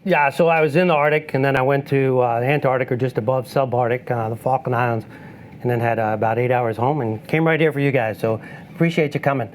Yeah, so I was in the Arctic, and then I went to the Antarctic, or just above subarctic, the Falkland Islands, and then had about 8 hours home and came right here for you guys. So appreciate you coming.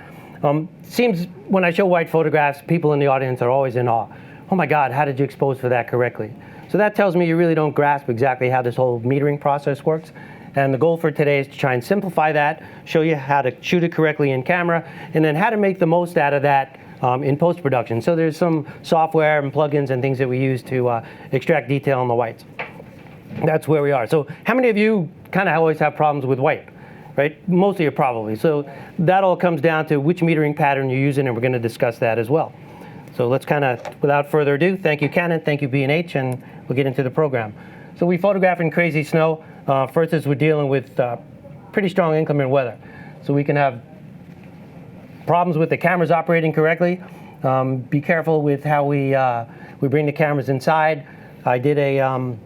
Seems when I show white photographs, people in the audience are always in awe. Oh my God, how did you expose for that correctly? So that tells me you really don't grasp exactly how this whole metering process works. And the goal for today is to try and simplify that, show you how to shoot it correctly in camera, and then how to make the most out of that in post-production. So there's some software and plugins and things that we use to extract detail on the whites. That's where we are. So how many of you kind of always have problems with white, right? Most of you probably. So that all comes down to which metering pattern you're using, and we're going to discuss that as well. So let's kind of, without further ado, thank you Canon, thank you B&H, and we'll get into the program. So we photograph in crazy snow. First is we're dealing with pretty strong inclement weather. So we can have problems with the cameras operating correctly. Be careful with how we bring the cameras inside. I did a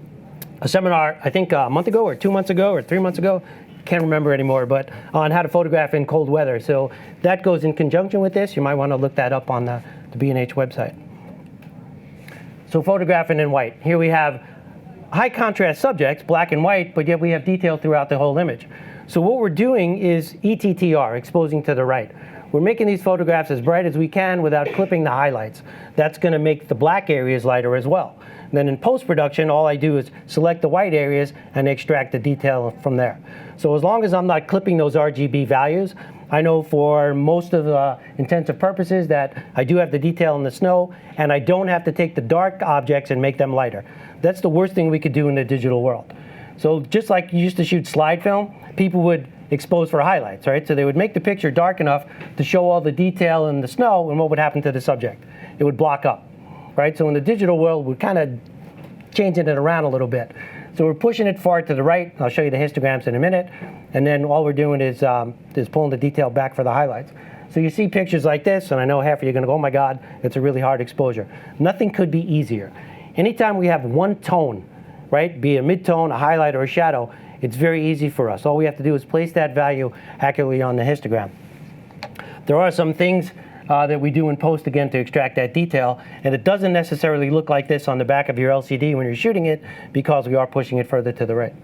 seminar, I think a month ago or 2 months ago or 3 months ago, can't remember anymore, but on how to photograph in cold weather. So that goes in conjunction with this. You might want to look that up on the B&H website. So photographing in white. Here we have high contrast subjects, black and white, but yet we have detail throughout the whole image. So what we're doing is ETTR, exposing to the right. We're making these photographs as bright as we can without clipping the highlights. That's going to make the black areas lighter as well. And then in post-production, all I do is select the white areas and extract the detail from there. So as long as I'm not clipping those RGB values, I know for most of the intensive purposes that I do have the detail in the snow, and I don't have to take the dark objects and make them lighter. That's the worst thing we could do in the digital world. So just like you used to shoot slide film, people would expose for highlights, right? So they would make the picture dark enough to show all the detail in the snow, and what would happen to the subject? It would block up, right? So in the digital world, we're kind of changing it around a little bit. So we're pushing it far to the right. I'll show you the histograms in a minute. And then all we're doing is pulling the detail back for the highlights. So you see pictures like this, and I know half of you are going to go, oh my God, it's a really hard exposure. Nothing could be easier. Anytime we have one tone, right, be a mid-tone, a highlight, or a shadow, it's very easy for us. All we have to do is place that value accurately on the histogram. There are some things that we do in post, again, to extract that detail, and it doesn't necessarily look like this on the back of your LCD when you're shooting it, because we are pushing it further to the right.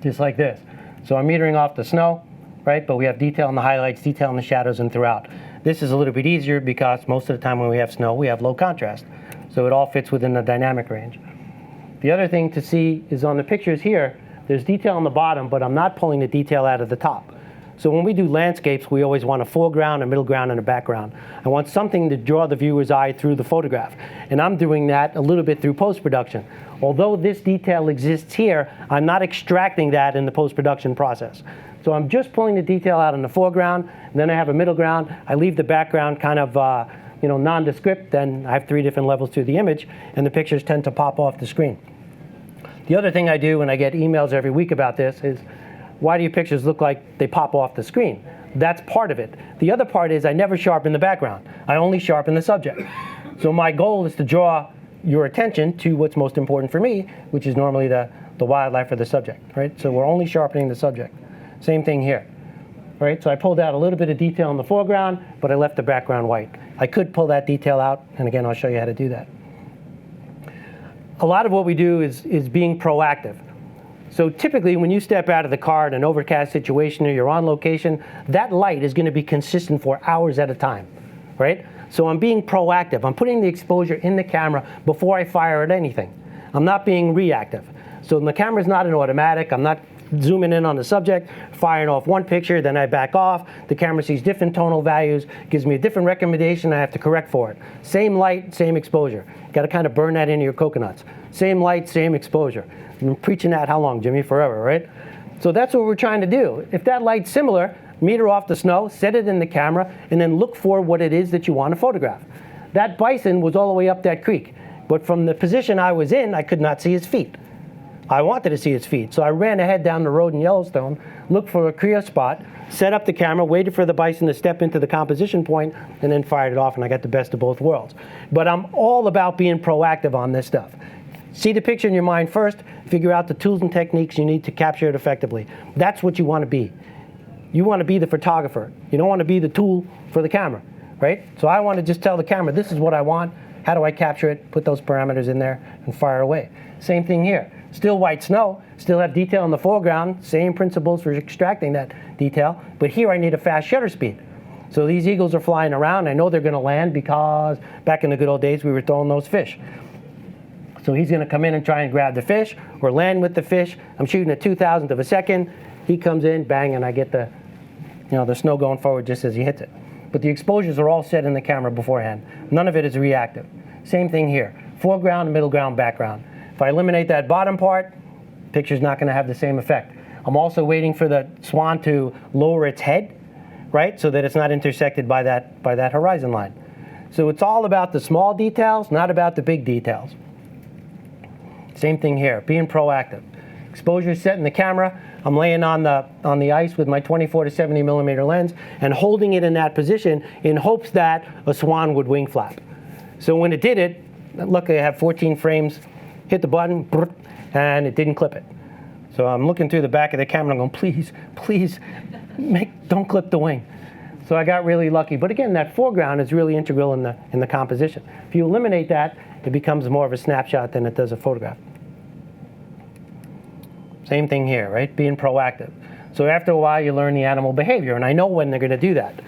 Just like this. So I'm metering off the snow, right, but we have detail in the highlights, detail in the shadows, and throughout. This is a little bit easier because most of the time when we have snow, we have low contrast. So it all fits within the dynamic range. The other thing to see is on the pictures here, there's detail on the bottom, but I'm not pulling the detail out of the top. So when we do landscapes, we always want a foreground, a middle ground, and a background. I want something to draw the viewer's eye through the photograph. And I'm doing that a little bit through post-production. Although this detail exists here, I'm not extracting that in the post-production process. So I'm just pulling the detail out in the foreground, and then I have a middle ground. I leave the background kind of nondescript, then I have 3 different levels to the image, and the pictures tend to pop off the screen. The other thing I do, and I get emails every week about this, is why do your pictures look like they pop off the screen? That's part of it. The other part is I never sharpen the background. I only sharpen the subject. So my goal is to draw your attention to what's most important for me, which is normally the wildlife or the subject, right? So we're only sharpening the subject. Same thing here, right? So I pulled out a little bit of detail in the foreground, but I left the background white. I could pull that detail out, and again, I'll show you how to do that. A lot of what we do is being proactive. So typically when you step out of the car in an overcast situation or you're on location, that light is going to be consistent for hours at a time, right? So I'm being proactive. I'm putting the exposure in the camera before I fire at anything. I'm not being reactive. So the camera's not an automatic. I'm not zooming in on the subject, firing off one picture, then I back off. The camera sees different tonal values, gives me a different recommendation, I have to correct for it. Same light, same exposure. Got to kind of burn that into your coconuts. Same light, same exposure. I've been preaching that how long, Jimmy? Forever, right? So that's what we're trying to do. If that light's similar, meter off the snow, set it in the camera, and then look for what it is that you want to photograph. That bison was all the way up that creek, but from the position I was in, I could not see his feet. I wanted to see his feet, so I ran ahead down the road in Yellowstone, looked for a clear spot, set up the camera, waited for the bison to step into the composition point, and then fired it off, and I got the best of both worlds. But I'm all about being proactive on this stuff. See the picture in your mind first, figure out the tools and techniques you need to capture it effectively. That's what you want to be. You want to be the photographer. You don't want to be the tool for the camera, right? So I want to just tell the camera, this is what I want, How do I capture it? Put those parameters in there and fire away. Same thing here. Still white snow, still have detail in the foreground, same principles for extracting that detail, but here I need a fast shutter speed. So these eagles are flying around. I know they're going to land because back in the good old days we were throwing those fish. So he's going to come in and try and grab the fish or land with the fish. I'm shooting at 2,000th of a second. He comes in, bang, and I get the, the snow going forward just as he hits it. But the exposures are all set in the camera beforehand. None of it is reactive. Same thing here. Foreground, middle ground, background. If I eliminate that bottom part, picture's not going to have the same effect. I'm also waiting for the swan to lower its head, right, so that it's not intersected by that horizon line. So it's all about the small details, not about the big details. Same thing here, being proactive. Exposure set in the camera. I'm laying on the ice with my 24 to 70 millimeter lens and holding it in that position in hopes that a swan would wing flap. So when it did it, luckily I have 14 frames, hit the button, and it didn't clip it. So I'm looking through the back of the camera and I'm going, please, don't clip the wing. So I got really lucky. But again, that foreground is really integral in the composition. If you eliminate that, it becomes more of a snapshot than it does a photograph. Same thing here, right? Being proactive. So after a while, you learn the animal behavior, and I know when they're going to do that.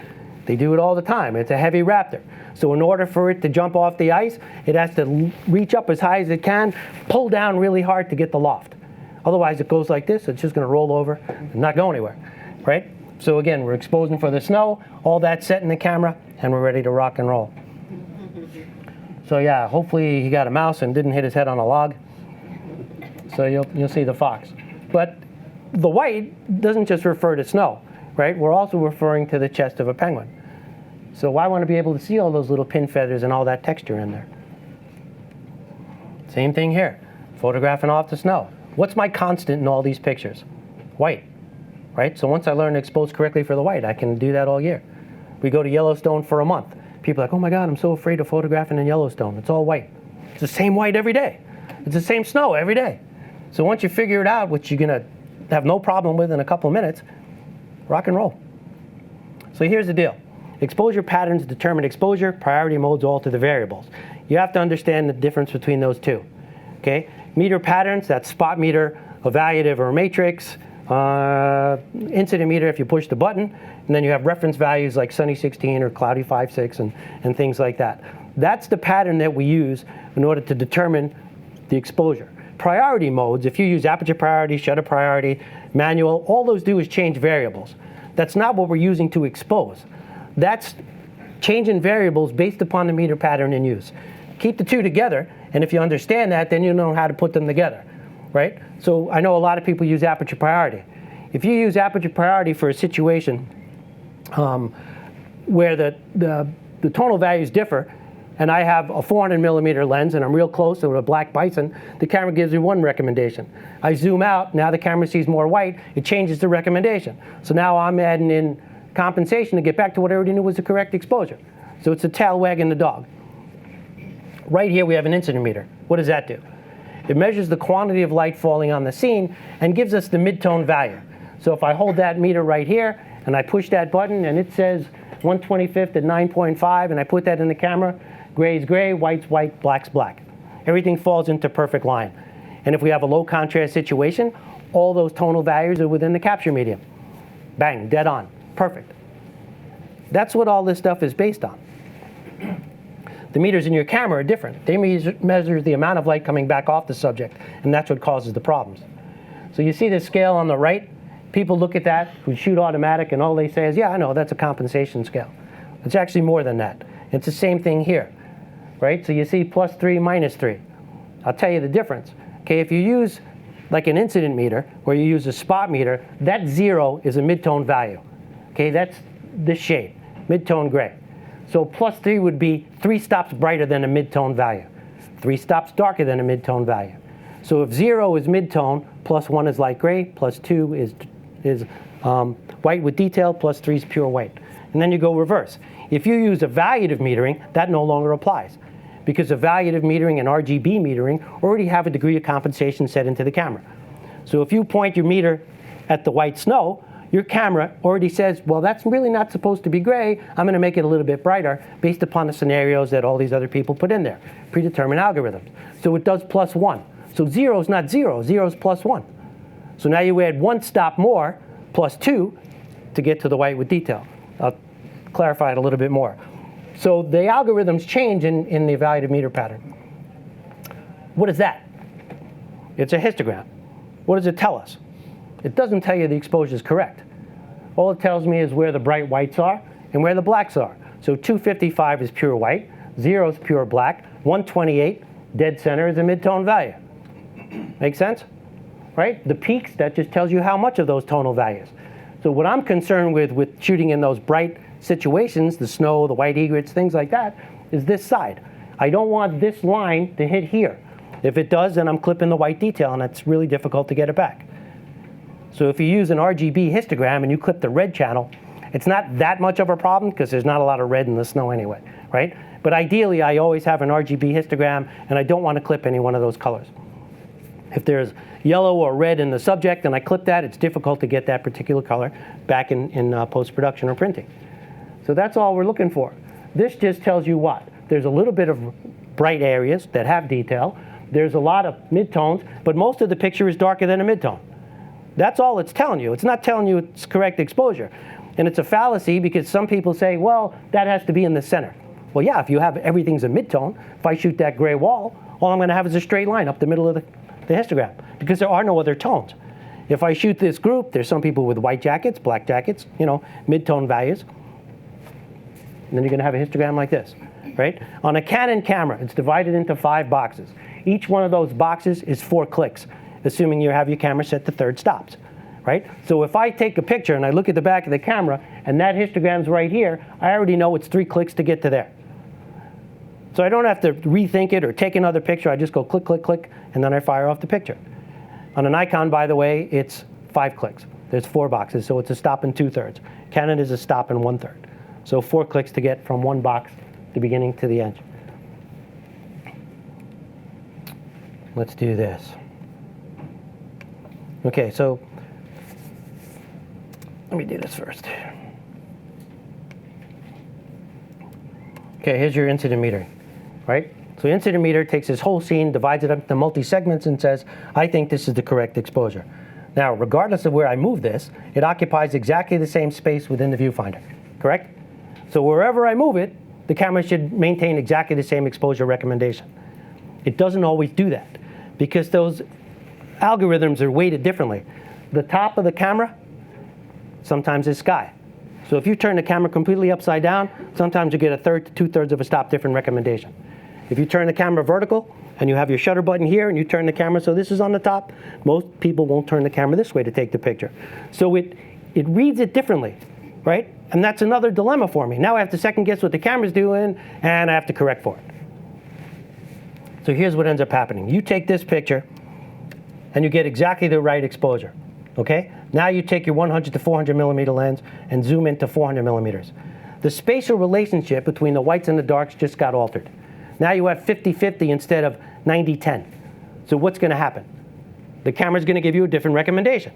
They do it all the time. It's a heavy raptor. So in order for it to jump off the ice, it has to reach up as high as it can, pull down really hard to get the loft. Otherwise, it goes like this. It's just going to roll over and not go anywhere, right? So again, we're exposing for the snow, all that set in the camera, and we're ready to rock and roll. So yeah, hopefully he got a mouse and didn't hit his head on a log. So you'll see the fox. But the white doesn't just refer to snow, right? We're also referring to the chest of a penguin. So I want to be able to see all those little pin feathers and all that texture in there. Same thing here, photographing off the snow. What's my constant in all these pictures? White, right? So once I learn to expose correctly for the white, I can do that all year. We go to Yellowstone for a month. People are like, oh my God, I'm so afraid of photographing in Yellowstone. It's all white. It's the same white every day. It's the same snow every day. So once you figure it out, which you're going to have no problem with in a couple of minutes, rock and roll. So here's the deal. Exposure patterns determine exposure, priority modes alter the variables. You have to understand the difference between those two. Okay? Meter patterns, that's spot meter, evaluative or matrix, incident meter if you push the button, and then you have reference values like sunny 16 or cloudy 5.6 and things like that. That's the pattern that we use in order to determine the exposure. Priority modes, if you use aperture priority, shutter priority, manual, all those do is change variables. That's not what we're using to expose. That's changing variables based upon the meter pattern in use. Keep the two together, and if you understand that, then you know how to put them together, right? So I know a lot of people use aperture priority. If you use aperture priority for a situation where the tonal values differ, and I have a 400 millimeter lens and I'm real close to a black bison, the camera gives me one recommendation. I zoom out, now the camera sees more white, it changes the recommendation. So now I'm adding in compensation to get back to what I already knew was the correct exposure. So it's a tail wagging the dog. Right here we have an incident meter. What does that do? It measures the quantity of light falling on the scene and gives us the mid-tone value. So if I hold that meter right here and I push that button and it says 1/25 at 9.5 and I put that in the camera, gray is gray, white's white, black's black. Everything falls into perfect line. And if we have a low contrast situation, all those tonal values are within the capture medium. Bang, dead on, perfect. That's what all this stuff is based on. The meters in your camera are different. They measure the amount of light coming back off the subject, and that's what causes the problems. So you see the scale on the right? People look at that who shoot automatic and all they say is, yeah, I know, that's a compensation scale. It's actually more than that. It's the same thing here. Right? So you see +3, -3. I'll tell you the difference. Okay, if you use like an incident meter or you use a spot meter, that 0 is a mid-tone value. Okay, that's this shade, mid-tone gray. So +3 would be 3 stops brighter than a mid-tone value, 3 stops darker than a mid-tone value. So if 0 is mid-tone, +1 is light gray, +2 is white with detail, +3 is pure white. And then you go reverse. If you use evaluative metering, that no longer applies, because evaluative metering and RGB metering already have a degree of compensation set into the camera. So if you point your meter at the white snow, your camera already says, well, that's really not supposed to be gray. I'm going to make it a little bit brighter based upon the scenarios that all these other people put in there, predetermined algorithms. So it does +1. So 0 is not 0. 0 is +1. So now you add 1 stop more, +2, to get to the white with detail. I'll clarify it a little bit more. So the algorithms change in the evaluated meter pattern. What is that? It's a histogram. What does it tell us? It doesn't tell you the exposure is correct. All it tells me is where the bright whites are and where the blacks are. So 255 is pure white, 0 is pure black, 128, dead center, is a mid-tone value. Make sense? Right? The peaks, that just tells you how much of those tonal values. So what I'm concerned with shooting in those bright situations, the snow, the white egrets, things like that, is this side. I don't want this line to hit here. If it does, then I'm clipping the white detail, and it's really difficult to get it back. So if you use an RGB histogram and you clip the red channel, it's not that much of a problem because there's not a lot of red in the snow anyway, right? But ideally, I always have an RGB histogram, and I don't want to clip any one of those colors. If there's yellow or red in the subject and I clip that, it's difficult to get that particular color back in post-production or printing. So that's all we're looking for. This just tells you what? There's a little bit of bright areas that have detail. There's a lot of midtones, but most of the picture is darker than a midtone. That's all it's telling you. It's not telling you it's correct exposure. And it's a fallacy because some people say, well, that has to be in the center. Well, yeah, if you have everything's a midtone, if I shoot that gray wall, all I'm going to have is a straight line up the middle of the histogram because there are no other tones. If I shoot this group, there's some people with white jackets, black jackets, mid-tone values. And then you're going to have a histogram like this, right? On a Canon camera, it's divided into 5 boxes. Each one of those boxes is 4 clicks, assuming you have your camera set to third stops, right? So if I take a picture and I look at the back of the camera and that histogram's right here, I already know it's 3 clicks to get to there. So I don't have to rethink it or take another picture. I just go click, click, click, and then I fire off the picture. On a Nikon, by the way, it's 5 clicks. There's 4 boxes, so it's a stop and 2/3. Canon is a stop and 1/3. So 4 clicks to get from one box, the beginning to the end. Let's do this. Okay, so let me do this first. Okay, here's your incident meter, right? So incident meter takes this whole scene, divides it up into multi-segments and says, I think this is the correct exposure. Now, regardless of where I move this, it occupies exactly the same space within the viewfinder, correct? So wherever I move it, the camera should maintain exactly the same exposure recommendation. It doesn't always do that because those algorithms are weighted differently. The top of the camera sometimes is sky. So if you turn the camera completely upside down, sometimes you get a 1/3 to 2/3 of a stop different recommendation. If you turn the camera vertical and you have your shutter button here and you turn the camera so this is on the top, most people won't turn the camera this way to take the picture. So it reads it differently, right? And that's another dilemma for me. Now I have to second guess what the camera's doing and I have to correct for it. So here's what ends up happening. You take this picture and you get exactly the right exposure, okay? Now you take your 100 to 400 millimeter lens and zoom into 400 millimeters. The spatial relationship between the whites and the darks just got altered. Now you have 50-50 instead of 90-10. So what's going to happen? The camera's going to give you a different recommendation.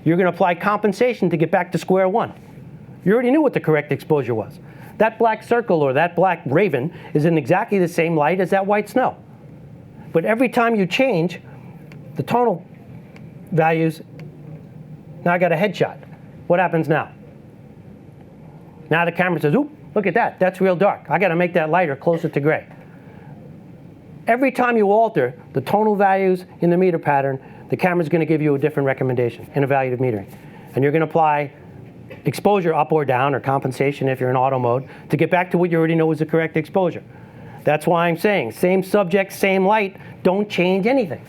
You're going to apply compensation to get back to square one. You already knew what the correct exposure was. That black circle or that black raven is in exactly the same light as that white snow. But every time you change the tonal values, now I got a headshot. What happens now? Now the camera says, oop, look at that. That's real dark. I got to make that lighter, closer to gray. Every time you alter the tonal values in the meter pattern, the camera's going to give you a different recommendation in evaluative metering. And you're going to apply exposure up or down, or compensation if you're in auto mode, to get back to what you already know is the correct exposure. That's why I'm saying, same subject, same light, don't change anything.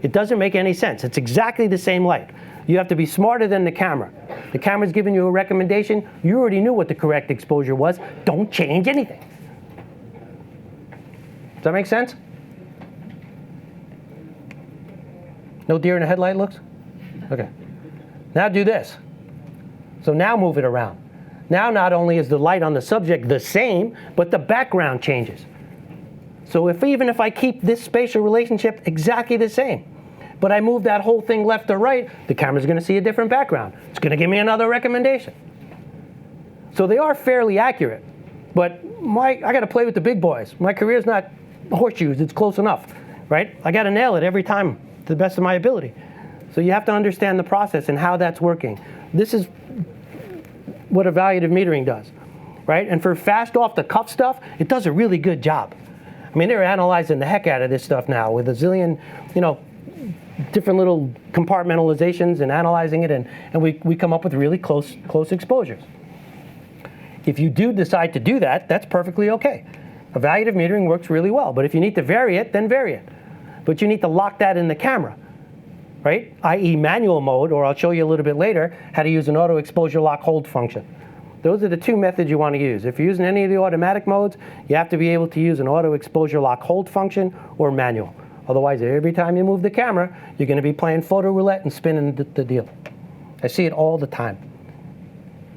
It doesn't make any sense. It's exactly the same light. You have to be smarter than the camera. The camera's giving you a recommendation. You already knew what the correct exposure was. Don't change anything. Does that make sense? No deer in the headlight looks? Okay. Now do this. So now move it around. Now not only is the light on the subject the same, but the background changes. So even if I keep this spatial relationship exactly the same, but I move that whole thing left or right, the camera's going to see a different background. It's going to give me another recommendation. So they are fairly accurate, but I got to play with the big boys. My career's not horseshoes, it's close enough, right? I got to nail it every time to the best of my ability. So you have to understand the process and how that's working. This is what evaluative metering does, right? And for fast off-the-cuff stuff, it does a really good job. I mean, they're analyzing the heck out of this stuff now with a zillion, different little compartmentalizations and analyzing it, and we come up with really close exposures. If you do decide to do that, that's perfectly okay. Evaluative metering works really well, but if you need to vary it, then vary it. But you need to lock that in the camera, right? i.e. manual mode, or I'll show you a little bit later how to use an auto exposure lock hold function. Those are the two methods you want to use. If you're using any of the automatic modes, you have to be able to use an auto exposure lock hold function or manual. Otherwise, every time you move the camera, you're going to be playing photo roulette and spinning the deal. I see it all the time.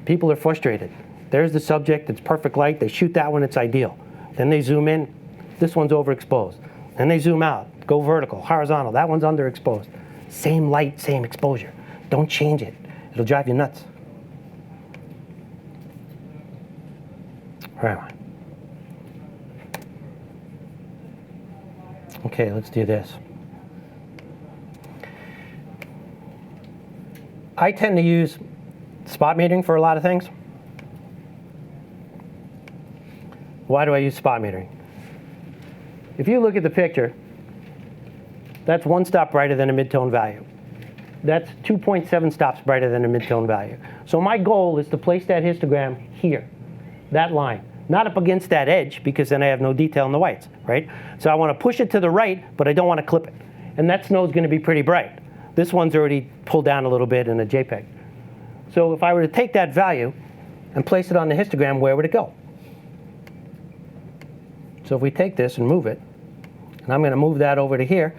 People are frustrated. There's the subject, it's perfect light, they shoot that one, it's ideal. Then they zoom in, this one's overexposed. Then they zoom out, go vertical, horizontal, that one's underexposed. Same light, same exposure. Don't change it. It'll drive you nuts. Where am I? Okay, let's do this. I tend to use spot metering for a lot of things. Why do I use spot metering? If you look at the picture, that's 1 stop brighter than a midtone value. That's 2.7 stops brighter than a midtone value. So my goal is to place that histogram here, that line. Not up against that edge, because then I have no detail in the whites, right? So I want to push it to the right, but I don't want to clip it. And that snow is going to be pretty bright. This one's already pulled down a little bit in a JPEG. So if I were to take that value and place it on the histogram, where would it go? So if we take this and move it, and I'm going to move that over to here,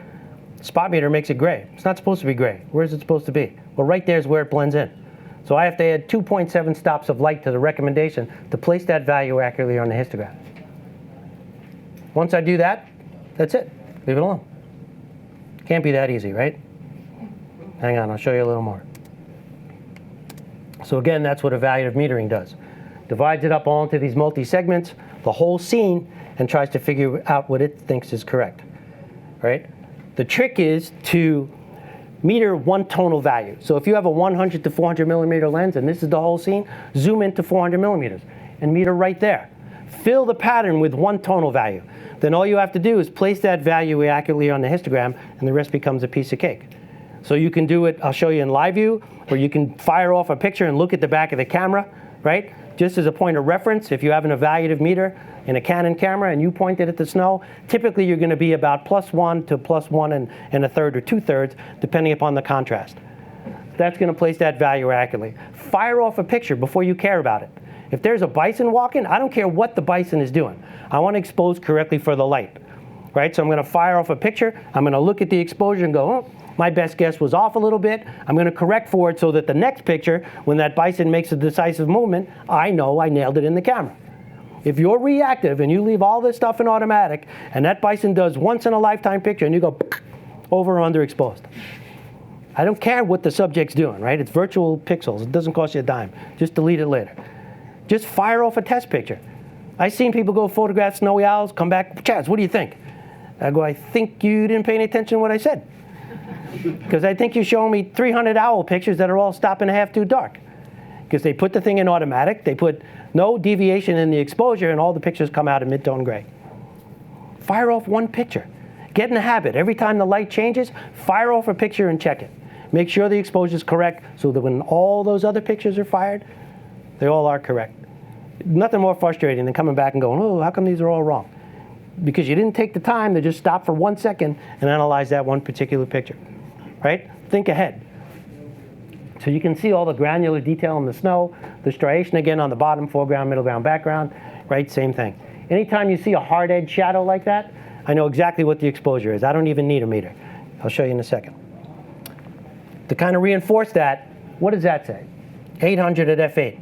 spot meter makes it gray. It's not supposed to be gray. Where is it supposed to be? Well, right there is where it blends in. So I have to add 2.7 stops of light to the recommendation to place that value accurately on the histogram. Once I do that, that's it. Leave it alone. Can't be that easy, right? Hang on, I'll show you a little more. So again, that's what evaluative metering does. Divides it up all into these multi-segments, the whole scene, and tries to figure out what it thinks is correct, right? The trick is to meter one tonal value. So if you have a 100 to 400 millimeter lens and this is the whole scene, zoom into 400 millimeters and meter right there. Fill the pattern with one tonal value. Then all you have to do is place that value accurately on the histogram and the rest becomes a piece of cake. So you can do it, I'll show you in live view, or you can fire off a picture and look at the back of the camera, right? Just as a point of reference, if you have an evaluative meter in a Canon camera and you point it at the snow, typically you're going to be about +1 to +1 and a third or 2/3, depending upon the contrast. That's going to place that value accurately. Fire off a picture before you care about it. If there's a bison walking, I don't care what the bison is doing. I want to expose correctly for the light, right? So I'm going to fire off a picture. I'm going to look at the exposure and go, oh, my best guess was off a little bit. I'm going to correct for it so that the next picture, when that bison makes a decisive movement, I know I nailed it in the camera. If you're reactive and you leave all this stuff in automatic and that bison does once in a lifetime picture and you go over or underexposed, I don't care what the subject's doing, right? It's virtual pixels. It doesn't cost you a dime. Just delete it later. Just fire off a test picture. I've seen people go photograph snowy owls, come back, Chaz, what do you think? I go, I think you didn't pay any attention to what I said. Because I think you're showing me 300 owl pictures that are all stopping a half too dark. Because they put the thing in automatic, they put no deviation in the exposure, and all the pictures come out in mid-tone gray. Fire off one picture. Get in the habit. Every time the light changes, fire off a picture and check it. Make sure the exposure is correct so that when all those other pictures are fired, they all are correct. Nothing more frustrating than coming back and going, oh, how come these are all wrong? Because you didn't take the time to just stop for 1 second and analyze that one particular picture, right? Think ahead. So you can see all the granular detail in the snow, the striation again on the bottom, foreground, middle ground, background, right? Same thing. Anytime you see a hard edge shadow like that, I know exactly what the exposure is. I don't even need a meter. I'll show you in a second. To kind of reinforce that, what does that say? 800 at f8,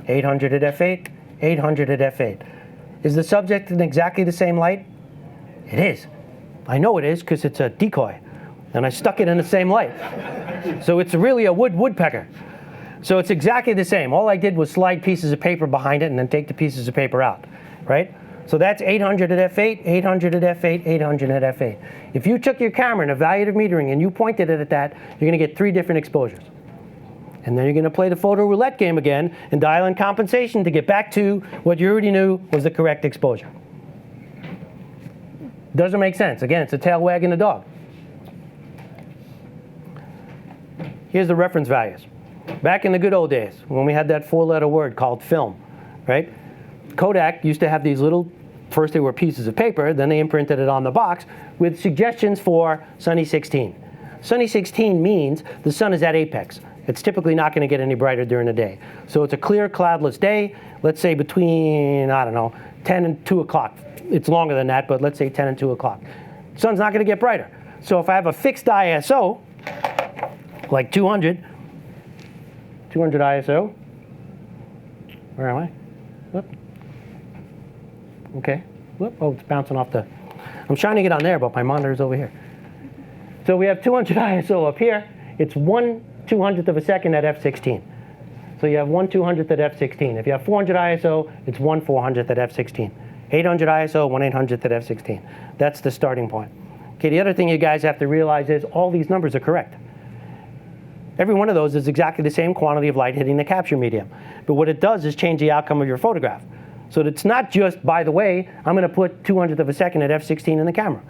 800 at f8, 800 at f8. Is the subject in exactly the same light? It is. I know it is because it's a decoy. and I stuck it in the same light. So it's really a woodpecker. So it's exactly the same. All I did was slide pieces of paper behind it and then take the pieces of paper out, right? So that's 800 at f8, 800 at f8, 800 at f8. If you took your camera and evaluative metering and you pointed it at that, you're going to get 3 different exposures. And then you're going to play the photo roulette game again and dial in compensation to get back to what you already knew was the correct exposure. Doesn't make sense. Again, it's a tail wagging the dog. Here's the reference values. Back in the good old days, when we had that 4-letter word called film, right? Kodak used to have these little, first they were pieces of paper, then they imprinted it on the box with suggestions for sunny 16. Sunny 16 means the sun is at apex. It's typically not going to get any brighter during the day. So it's a clear, cloudless day, let's say between, I don't know, 10 and 2 o'clock. It's longer than that, but let's say 10 and 2 o'clock. Sun's not going to get brighter. So if I have a fixed ISO, like 200 ISO. Where am I? Whoop. Okay. Whoop. Oh, it's bouncing off the... I'm trying to get on there, but my monitor's over here. So we have 200 ISO up here. It's 1/200th of a second at f16. So you have 1/200th at f16. If you have 400 ISO, it's 1/400th at f16. 800 ISO, 1/800th at f16. That's the starting point. Okay, the other thing you guys have to realize is all these numbers are correct. Every one of those is exactly the same quantity of light hitting the capture medium. But what it does is change the outcome of your photograph. So it's not just, by the way, I'm going to put 200th of a second at f16 in the camera.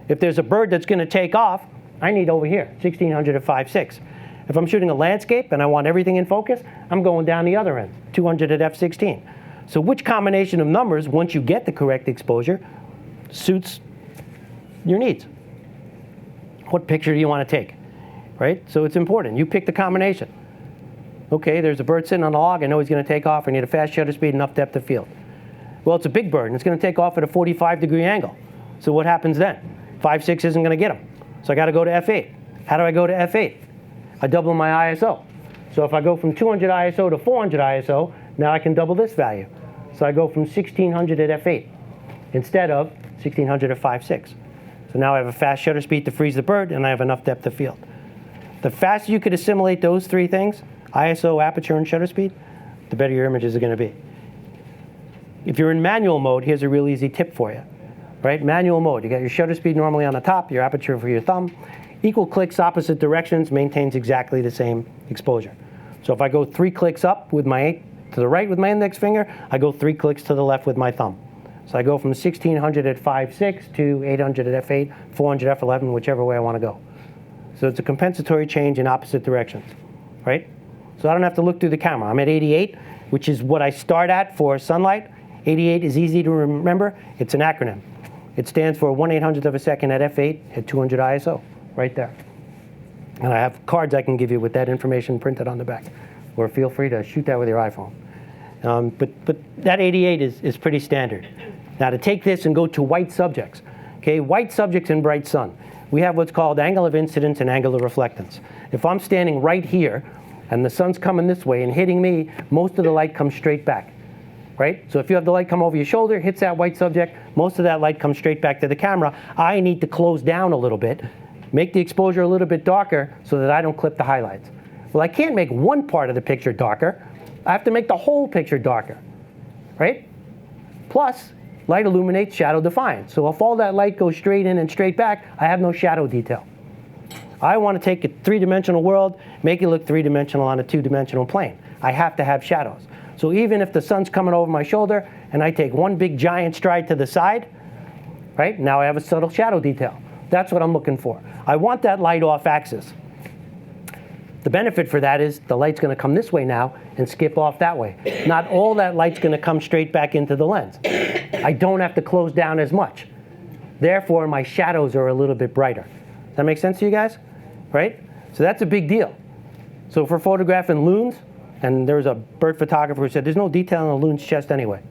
If there's a bird that's going to take off, I need over here, 1600 at 5.6. If I'm shooting a landscape and I want everything in focus, I'm going down the other end, 200 at f16. So which combination of numbers, once you get the correct exposure, suits your needs? What picture do you want to take? Right? So it's important. You pick the combination. Okay, there's a bird sitting on a log. I know he's going to take off. I need a fast shutter speed, enough depth of field. Well, it's a big bird, and it's going to take off at a 45-degree angle. So what happens then? 5.6 isn't going to get him. So I got to go to f8. How do I go to f8? I double my ISO. So if I go from 200 ISO to 400 ISO, now I can double this value. So I go from 1600 at f8 instead of 1600 at 5.6. So now I have a fast shutter speed to freeze the bird, and I have enough depth of field. The faster you could assimilate those 3 things, ISO, aperture, and shutter speed, the better your images are going to be. If you're in manual mode, here's a real easy tip for you. Right? Manual mode, you got your shutter speed normally on the top, your aperture for your thumb. Equal clicks, opposite directions, maintains exactly the same exposure. So if I go 3 clicks up with my to the right with my index finger, I go 3 clicks to the left with my thumb. So I go from 1600 at 5.6 to 800 at f8, 400 at f11, whichever way I want to go. So it's a compensatory change in opposite directions, right? So I don't have to look through the camera. I'm at 88, which is what I start at for sunlight. 88 is easy to remember. It's an acronym. It stands for 1/800th of a second at f8 at 200 ISO, right there. And I have cards I can give you with that information printed on the back. Or feel free to shoot that with your iPhone. But that 88 is pretty standard. Now to take this and go to white subjects. Okay, white subjects in bright sun. We have what's called angle of incidence and angle of reflectance. If I'm standing right here and the sun's coming this way and hitting me, most of the light comes straight back, right? So if you have the light come over your shoulder, hits that white subject, most of that light comes straight back to the camera. I need to close down a little bit, make the exposure a little bit darker so that I don't clip the highlights. Well, I can't make one part of the picture darker. I have to make the whole picture darker, right? Plus, light illuminates, shadow defines. So if all that light goes straight in and straight back, I have no shadow detail. I want to take a 3-dimensional world, make it look 3-dimensional on a 2-dimensional plane. I have to have shadows. So even if the sun's coming over my shoulder and I take one big giant stride to the side, right, now I have a subtle shadow detail. That's what I'm looking for. I want that light off axis. The benefit for that is the light's going to come this way now and skip off that way. Not all that light's going to come straight back into the lens. I don't have to close down as much. Therefore, my shadows are a little bit brighter. Does that make sense to you guys? Right? So that's a big deal. So if we're photographing loons, and there was a bird photographer who said, there's no detail on a loon's chest anyway.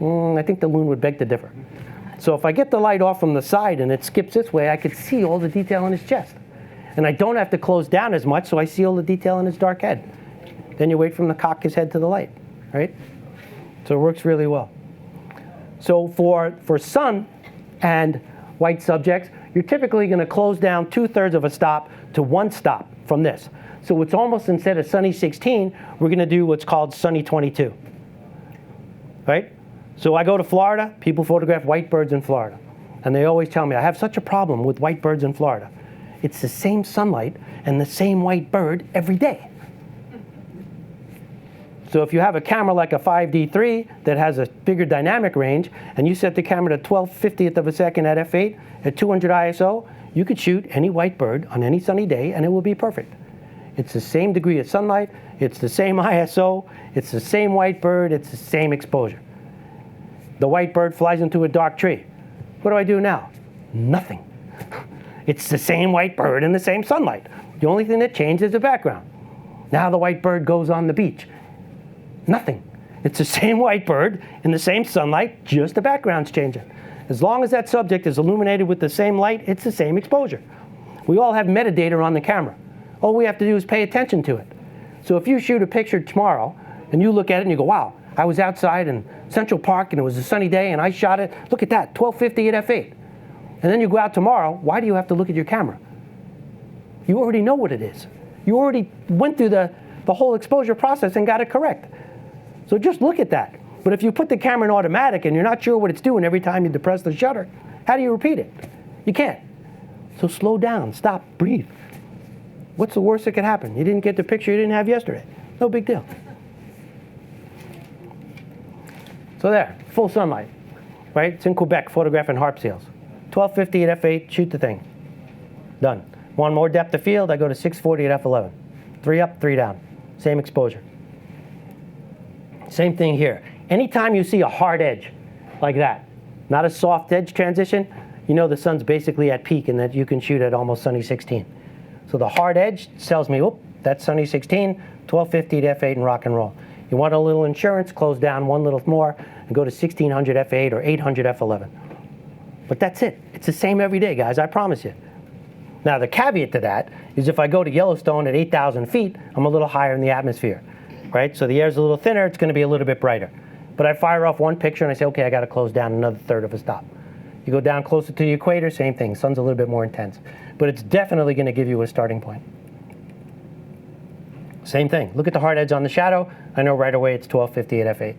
I think the loon would beg to differ. So if I get the light off from the side and it skips this way, I could see all the detail in his chest. And I don't have to close down as much, so I see all the detail in his dark head. Then you wait for him to cock his head to the light, right? So it works really well. So for sun and white subjects, you're typically going to close down 2/3 of a stop to 1 stop from this. So it's almost, instead of sunny 16, we're going to do what's called sunny 22. Right? So I go to Florida, people photograph white birds in Florida. And they always tell me, I have such a problem with white birds in Florida. It's the same sunlight and the same white bird every day. So if you have a camera like a 5D3 that has a bigger dynamic range, and you set the camera to 12/50th of a second at f8 at 200 ISO, you could shoot any white bird on any sunny day and it will be perfect. It's the same degree of sunlight, it's the same ISO, it's the same white bird, it's the same exposure. The white bird flies into a dark tree. What do I do now? Nothing. It's the same white bird in the same sunlight. The only thing that changed is the background. Now the white bird goes on the beach. Nothing. It's the same white bird in the same sunlight, just the background's changing. As long as that subject is illuminated with the same light, it's the same exposure. We all have metadata on the camera. All we have to do is pay attention to it. So if you shoot a picture tomorrow and you look at it and you go, wow, I was outside in Central Park and it was a sunny day and I shot it, look at that, 12/50 at f8. And then you go out tomorrow, why do you have to look at your camera? You already know what it is. You already went through the whole exposure process and got it correct. So just look at that. But if you put the camera in automatic and you're not sure what it's doing every time you depress the shutter, how do you repeat it? You can't. So slow down, stop, breathe. What's the worst that could happen? You didn't get the picture you didn't have yesterday. No big deal. So there, full sunlight, right? It's in Quebec, photographing harp seals. 12/50 at f8, shoot the thing. Done. Want more depth of field? I go to 640 at f11. 3 up, 3 down. Same exposure. Same thing here. Anytime you see a hard edge like that, not a soft edge transition, you know the sun's basically at peak and that you can shoot at almost sunny 16. So the hard edge tells me, oh, that's sunny 16, 12/50 at f8 and rock and roll. You want a little insurance, close down one little more and go to 1600 f8 or 800 f11. But that's it. It's the same every day, guys, I promise you. Now the caveat to that is if I go to Yellowstone at 8,000 feet, I'm a little higher in the atmosphere, right? So the air's a little thinner, it's gonna be a little bit brighter. But I fire off one picture and I say, okay, I gotta close down another 1/3 of a stop. You go down closer to the equator, same thing, sun's a little bit more intense. But it's definitely gonna give you a starting point. Same thing, look at the hard edge on the shadow, I know right away it's 12/50 at f8.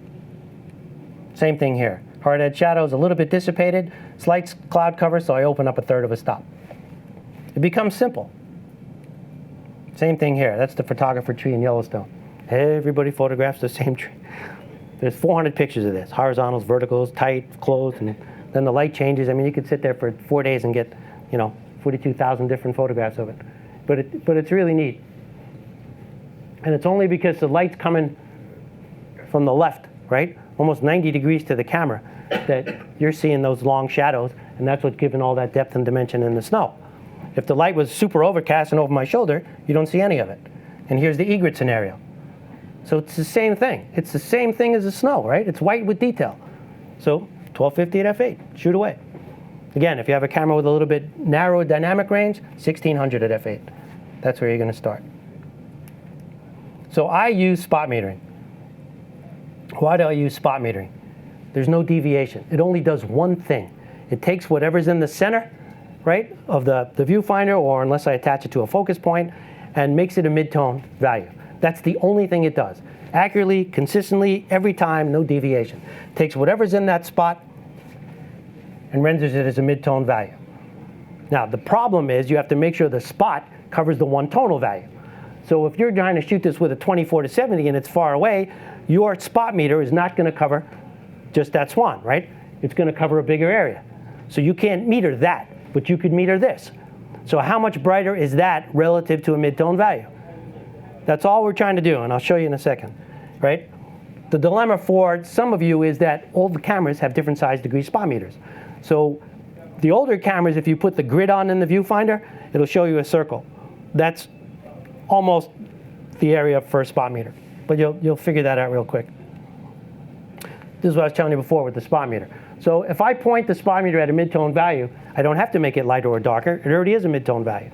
Same thing here, hard edge shadow is a little bit dissipated, slight cloud cover, so I open up a 1/3 of a stop. It becomes simple. Same thing here, that's the photographer tree in Yellowstone. Everybody photographs the same tree. There's 400 pictures of this, horizontals, verticals, tight, closed, and then the light changes. I mean, you could sit there for 4 days and get, 42,000 different photographs of it. But it's really neat. And it's only because the light's coming from the left, right? Almost 90 degrees to the camera that you're seeing those long shadows, and that's what's giving all that depth and dimension in the snow. If the light was super overcast and over my shoulder, you don't see any of it. And here's the egret scenario. So it's the same thing. It's the same thing as the snow, right? It's white with detail. So 12/50 at f8, shoot away. Again, if you have a camera with a little bit narrower dynamic range, 1600 at f8. That's where you're gonna start. So I use spot metering. Why do I use spot metering? There's no deviation. It only does one thing. It takes whatever's in the center, right, of the viewfinder, or unless I attach it to a focus point, and makes it a mid-tone value. That's the only thing it does. Accurately, consistently, every time, no deviation. Takes whatever's in that spot and renders it as a mid-tone value. Now, the problem is you have to make sure the spot covers the one tonal value. So if you're trying to shoot this with a 24-70 and it's far away, your spot meter is not going to cover just that swan, right? It's going to cover a bigger area. So you can't meter that, but you could meter this. So how much brighter is that relative to a mid-tone value? That's all we're trying to do, and I'll show you in a second, right? The dilemma for some of you is that all the cameras have different size degree spot meters. So the older cameras, if you put the grid on in the viewfinder, it'll show you a circle. That's almost the area for a spot meter, but you'll figure that out real quick. This is what I was telling you before with the spot meter. So if I point the spot meter at a mid-tone value, I don't have to make it lighter or darker. It already is a mid-tone value.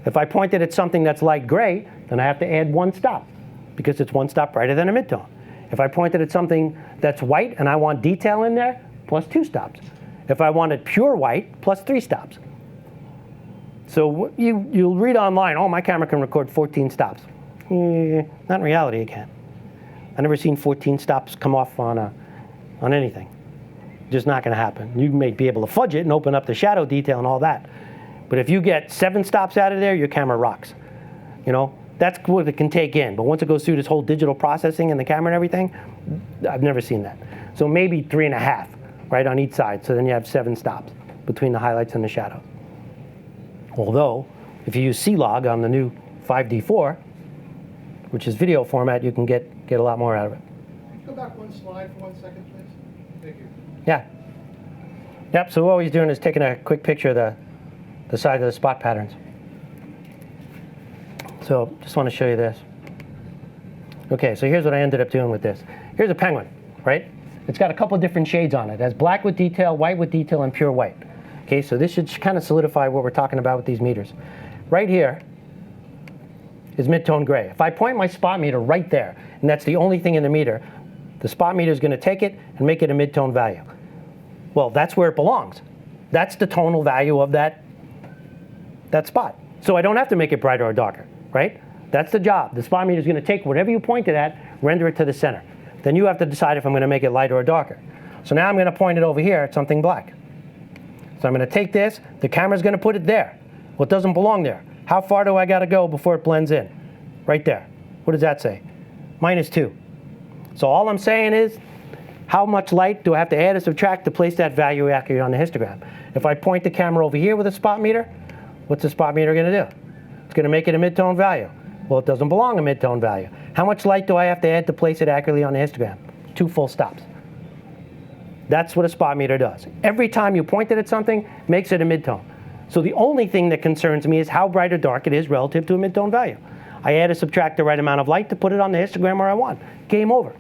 If I point it at something that's light gray, then I have to add one stop because it's one stop brighter than a mid-tone. If I point it at something that's white and I want detail in there, plus 2 stops. If I wanted pure white, plus 3 stops. So you'll read online, oh, my camera can record 14 stops. Not in reality, it can't. I've never seen 14 stops come off on anything. Just not going to happen. You may be able to fudge it and open up the shadow detail and all that. But if you get 7 stops out of there, your camera rocks. You know, that's what it can take in. But once it goes through this whole digital processing and the camera and everything, I've never seen that. So maybe 3.5, right, on each side. So then you have 7 stops between the highlights and the shadows. Although, if you use C-Log on the new 5D4, which is video format, you can get a lot more out of it. Go back one slide for 1 second, please. Thank you. Yeah. Yep, so what he's doing is taking a quick picture of the size of the spot patterns. So just want to show you this. Okay, so here's what I ended up doing with this. Here's a penguin, right? It's got a couple different shades on it. It has black with detail, white with detail, and pure white. Okay, so this should kind of solidify what we're talking about with these meters. Right here is mid-tone gray. If I point my spot meter right there, and that's the only thing in the meter, the spot meter is going to take it and make it a mid-tone value. Well, that's where it belongs. That's the tonal value of that spot. So I don't have to make it brighter or darker, right? That's the job. The spot meter is going to take whatever you pointed at, render it to the center. Then you have to decide if I'm going to make it lighter or darker. So now I'm going to point it over here at something black. So I'm going to take this, the camera's going to put it there. Well, it doesn't belong there. How far do I got to go before it blends in? Right there. What does that say? -2. So all I'm saying is, how much light do I have to add or subtract to place that value accurately on the histogram? If I point the camera over here with a spot meter, what's the spot meter going to do? It's going to make it a mid-tone value. Well, it doesn't belong a mid-tone value. How much light do I have to add to place it accurately on the histogram? 2 full stops. That's what a spot meter does. Every time you point it at something, makes it a mid-tone. So the only thing that concerns me is how bright or dark it is relative to a mid-tone value. I add or subtract the right amount of light to put it on the histogram where I want. Game over.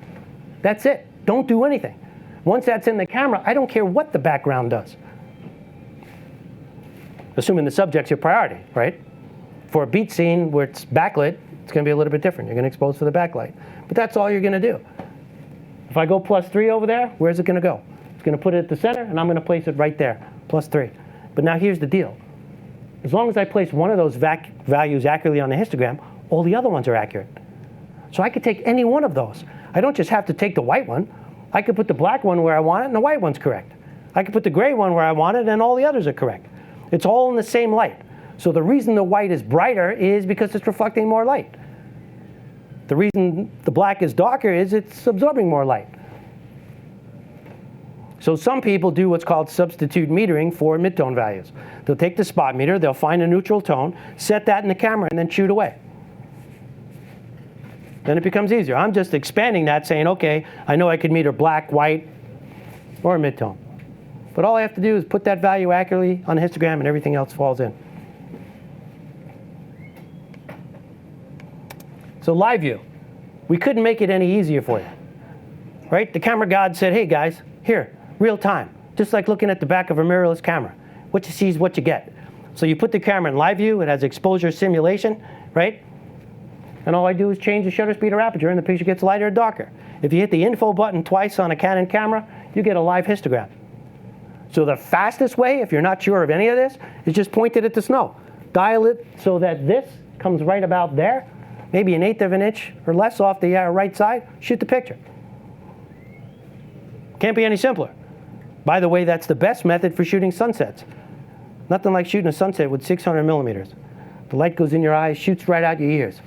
That's it. Don't do anything. Once that's in the camera, I don't care what the background does. Assuming the subject's your priority, right? For a beat scene where it's backlit, it's going to be a little bit different. You're going to expose for the backlight. But that's all you're going to do. If I go +3 over there, where's it going to go? It's going to put it at the center, and I'm going to place it right there, +3. But now here's the deal. As long as I place one of those values accurately on the histogram, all the other ones are accurate. So I could take any one of those. I don't just have to take the white one. I could put the black one where I want it, and the white one's correct. I could put the gray one where I want it, and all the others are correct. It's all in the same light. So the reason the white is brighter is because it's reflecting more light. The reason the black is darker is it's absorbing more light. So some people do what's called substitute metering for midtone values. They'll take the spot meter, they'll find a neutral tone, set that in the camera, and then shoot away. Then it becomes easier. I'm just expanding that, saying, okay, I know I could meter black, white, or a midtone. But all I have to do is put that value accurately on the histogram, and everything else falls in. So live view. We couldn't make it any easier for you. Right? The camera god said, hey guys, here, real time. Just like looking at the back of a mirrorless camera. What you see is what you get. So you put the camera in live view, it has exposure simulation, right? And all I do is change the shutter speed or aperture, and the picture gets lighter or darker. If you hit the info button twice on a Canon camera, you get a live histogram. So the fastest way, if you're not sure of any of this, is just point it at the snow. Dial it so that this comes right about there, maybe 1/8 of an inch or less off the right side, shoot the picture. Can't be any simpler. By the way, that's the best method for shooting sunsets. Nothing like shooting a sunset with 600 millimeters. The light goes in your eyes, shoots right out your ears.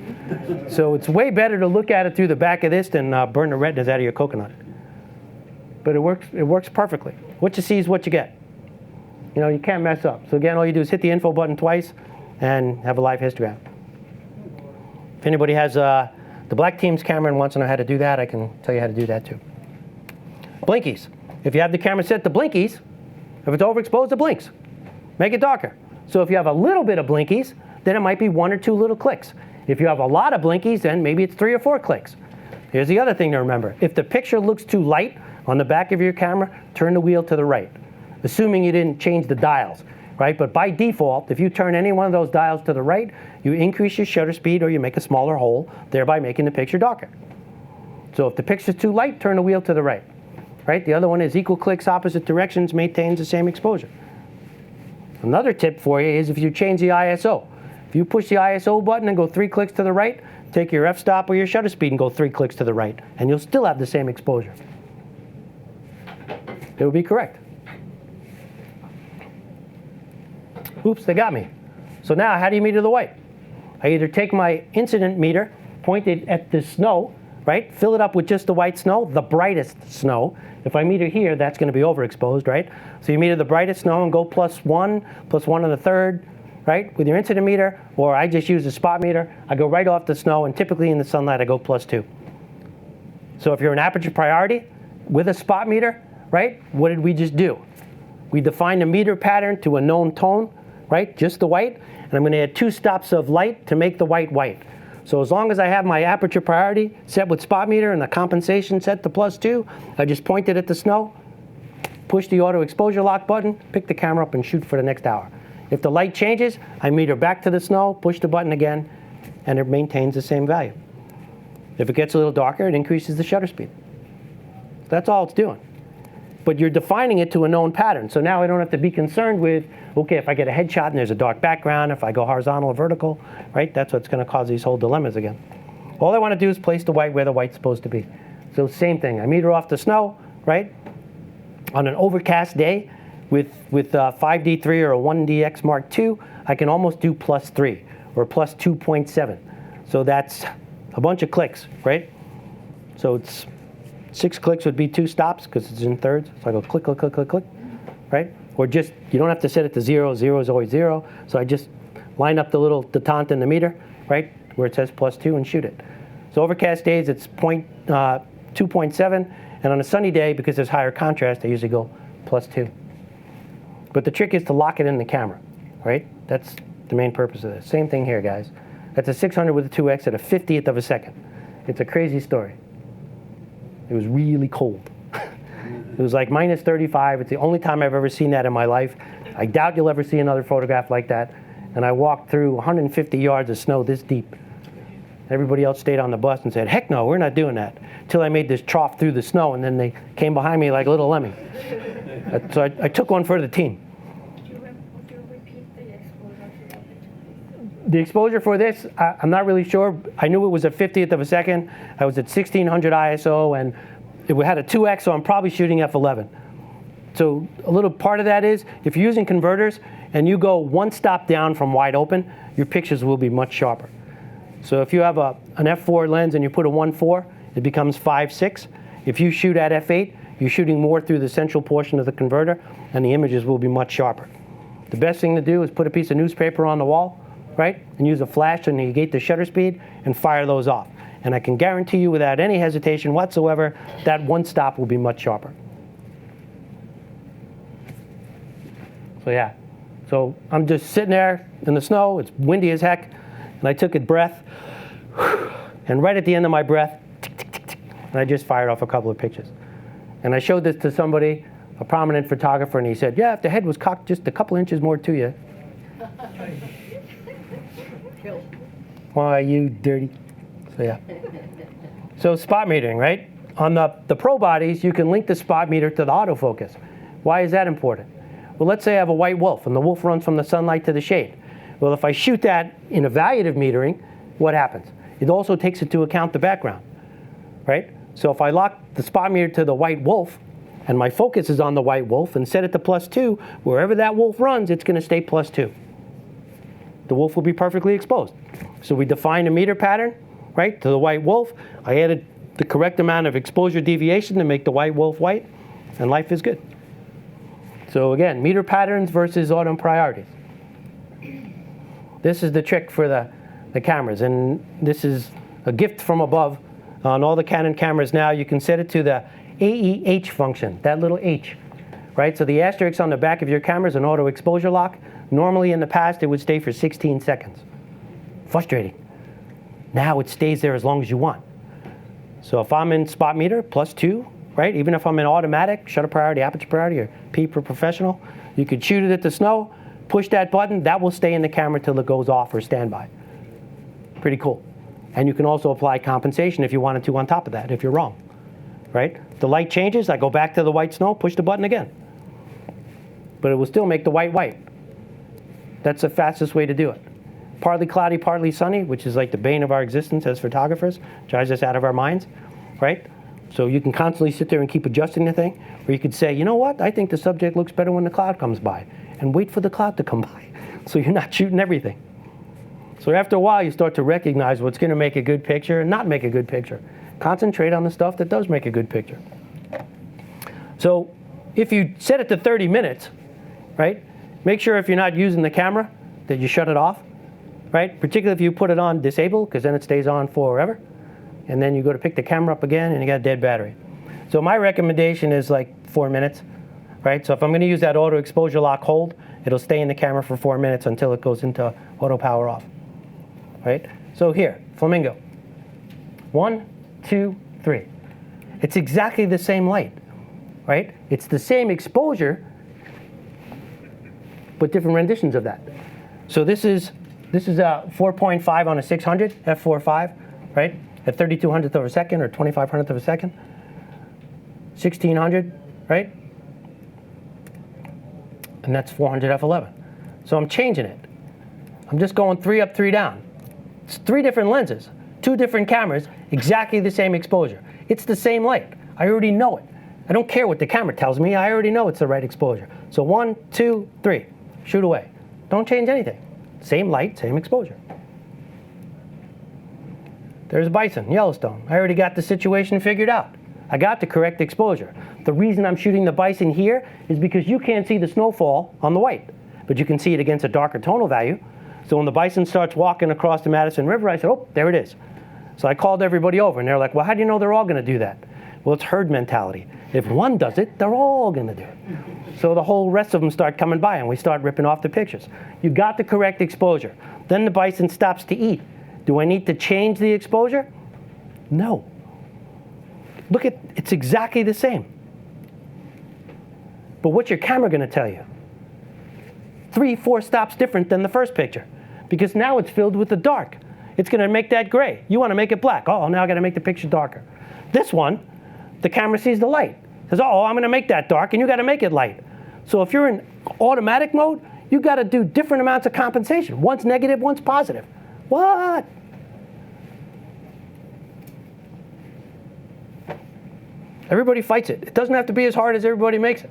So it's way better to look at it through the back of this than burn the retinas out of your coconut. But it works perfectly. What you see is what you get. You know, you can't mess up. So again, all you do is hit the info button twice and have a live histogram. If anybody has the Black Team's camera and wants to know how to do that, I can tell you how to do that too. Blinkies. If you have the camera set to blinkies, if it's overexposed, it blinks. Make it darker. So if you have a little bit of blinkies, then it might be 1 or 2 little clicks. If you have a lot of blinkies, then maybe it's 3 or 4 clicks. Here's the other thing to remember. If the picture looks too light on the back of your camera, turn the wheel to the right, assuming you didn't change the dials, right? But by default, if you turn any one of those dials to the right, you increase your shutter speed or you make a smaller hole, thereby making the picture darker. So if the picture's too light, turn the wheel to the right, right? The other one is equal clicks, opposite directions, maintains the same exposure. Another tip for you is if you change the ISO. If you push the ISO button and go 3 clicks to the right, take your f-stop or your shutter speed and go 3 clicks to the right, and you'll still have the same exposure. It will be correct. Oops, they got me. So now, how do you meter the white? I either take my incident meter, point it at the snow, right? Fill it up with just the white snow, the brightest snow. If I meter here, that's going to be overexposed, right? So you meter the brightest snow and go +1, +1 1/3, right? With your incident meter, or I just use a spot meter. I go right off the snow, and typically in the sunlight, I go +2. So if you're an aperture priority with a spot meter, right? What did we just do? We defined a meter pattern to a known tone, right? Just the white, and I'm going to add 2 stops of light to make the white white. So as long as I have my aperture priority set with spot meter and the compensation set to +2, I just point it at the snow, push the auto exposure lock button, pick the camera up and shoot for the next hour. If the light changes, I meter back to the snow, push the button again, and it maintains the same value. If it gets a little darker, it increases the shutter speed. That's all it's doing. But you're defining it to a known pattern. So now I don't have to be concerned with, okay, if I get a headshot and there's a dark background, if I go horizontal or vertical, right? That's what's going to cause these whole dilemmas again. All I want to do is place the white where the white's supposed to be. So same thing. I meter off the snow, right? On an overcast day with 5D3 or a 1DX Mark II, I can almost do +3 or +2.7. So that's a bunch of clicks, right? So it's 6 clicks would be 2 stops because it's in thirds. So I go click, click, click, click, click, right? Or just, you don't have to set it to 0. 0 is always 0. So I just line up the little detente in the meter, right, where it says +2 and shoot it. So overcast days, it's 2.7. And on a sunny day, because there's higher contrast, I usually go +2. But the trick is to lock it in the camera, right? That's the main purpose of this. Same thing here, guys. That's a 600 with a 2x at a 50th of a second. It's a crazy story. It was really cold. It was like -35. It's the only time I've ever seen that in my life. I doubt you'll ever see another photograph like that. And I walked through 150 yards of snow this deep. Everybody else stayed on the bus and said, heck no, we're not doing that. Until I made this trough through the snow, and then they came behind me like a little lemming. So I took one for the team. Would you repeat the exposure for the picture? The exposure for this, I'm not really sure. I knew it was a 50th of a second. I was at 1600 ISO, and it had a 2x, so I'm probably shooting f11. So a little part of that is, if you're using converters and you go 1 stop down from wide open, your pictures will be much sharper. So if you have an f4 lens and you put a 1.4, it becomes 5.6. If you shoot at f8, you're shooting more through the central portion of the converter, and the images will be much sharper. The best thing to do is put a piece of newspaper on the wall, right, and use a flash to negate the shutter speed and fire those off. And I can guarantee you without any hesitation whatsoever, that 1 stop will be much sharper. So yeah, so I'm just sitting there in the snow, it's windy as heck, and I took a breath, and right at the end of my breath, tick, tick, tick, tick, and I just fired off a couple of pictures. And I showed this to somebody, a prominent photographer, and he said, yeah, if the head was cocked just a couple inches more to you. Why, you dirty. So yeah. So spot metering, right? On the pro bodies, you can link the spot meter to the autofocus. Why is that important? Well, let's say I have a white wolf, and the wolf runs from the sunlight to the shade. Well, if I shoot that in evaluative metering, what happens? It also takes into account the background, right? So if I lock the spot meter to the white wolf, and my focus is on the white wolf, and set it to +2, wherever that wolf runs, it's going to stay +2. The wolf will be perfectly exposed. So we defined a meter pattern, right, to the white wolf. I added the correct amount of exposure deviation to make the white wolf white, and life is good. So again, meter patterns versus autumn priorities. This is the trick for the cameras, and this is a gift from above. On all the Canon cameras now, you can set it to the AEH function, that little H, right? So the asterisk on the back of your camera is an auto exposure lock. Normally in the past, it would stay for 16 seconds. Frustrating. Now it stays there as long as you want. So if I'm in spot meter, +2, right? Even if I'm in automatic, shutter priority, aperture priority, or P for professional, you could shoot it at the snow, push that button, that will stay in the camera till it goes off or standby. Pretty cool. And you can also apply compensation if you wanted to on top of that, if you're wrong, right? The light changes, I go back to the white snow, push the button again. But it will still make the white white. That's the fastest way to do it. Partly cloudy, partly sunny, which is like the bane of our existence as photographers, drives us out of our minds, right? So you can constantly sit there and keep adjusting the thing, or you could say, you know what, I think the subject looks better when the cloud comes by, and wait for the cloud to come by, so you're not shooting everything. So after a while, you start to recognize what's going to make a good picture and not make a good picture. Concentrate on the stuff that does make a good picture. So if you set it to 30 minutes, right, make sure if you're not using the camera that you shut it off, right? Particularly if you put it on disable, because then it stays on forever. And then you go to pick the camera up again and you got a dead battery. So my recommendation is like 4 minutes, right? So if I'm going to use that auto exposure lock hold, it'll stay in the camera for 4 minutes until it goes into auto power off, right? So here, flamingo. 1, 2, 3. It's exactly the same light, right? It's the same exposure, but different renditions of that. So this is a 4.5 on a 600, f4.5, right? At 3200th of a second or 2500th of a second. 1600, right? And that's 400 f11. So I'm changing it. I'm just going 3 up, 3 down. It's 3 different lenses, 2 different cameras, exactly the same exposure. It's the same light. I already know it. I don't care what the camera tells me. I already know it's the right exposure. So 1, 2, 3, shoot away. Don't change anything. Same light, same exposure. There's bison, Yellowstone. I already got the situation figured out. I got the correct exposure. The reason I'm shooting the bison here is because you can't see the snowfall on the white, but you can see it against a darker tonal value. So when the bison starts walking across the Madison River, I said, oh, there it is. So I called everybody over, and they're like, well, how do you know they're all going to do that? Well, it's herd mentality. If one does it, they're all going to do it. So the whole rest of them start coming by, and we start ripping off the pictures. You got the correct exposure. Then the bison stops to eat. Do I need to change the exposure? No. Look at, it's exactly the same. But what's your camera going to tell you? 3, 4 stops different than the first picture, because now it's filled with the dark. It's going to make that gray. You want to make it black. Oh, now I got to make the picture darker. This one, the camera sees the light. Says, oh, I'm going to make that dark, and you got to make it light. So if you're in automatic mode, you got to do different amounts of compensation. One's negative, one's positive. What? Everybody fights it. It doesn't have to be as hard as everybody makes it.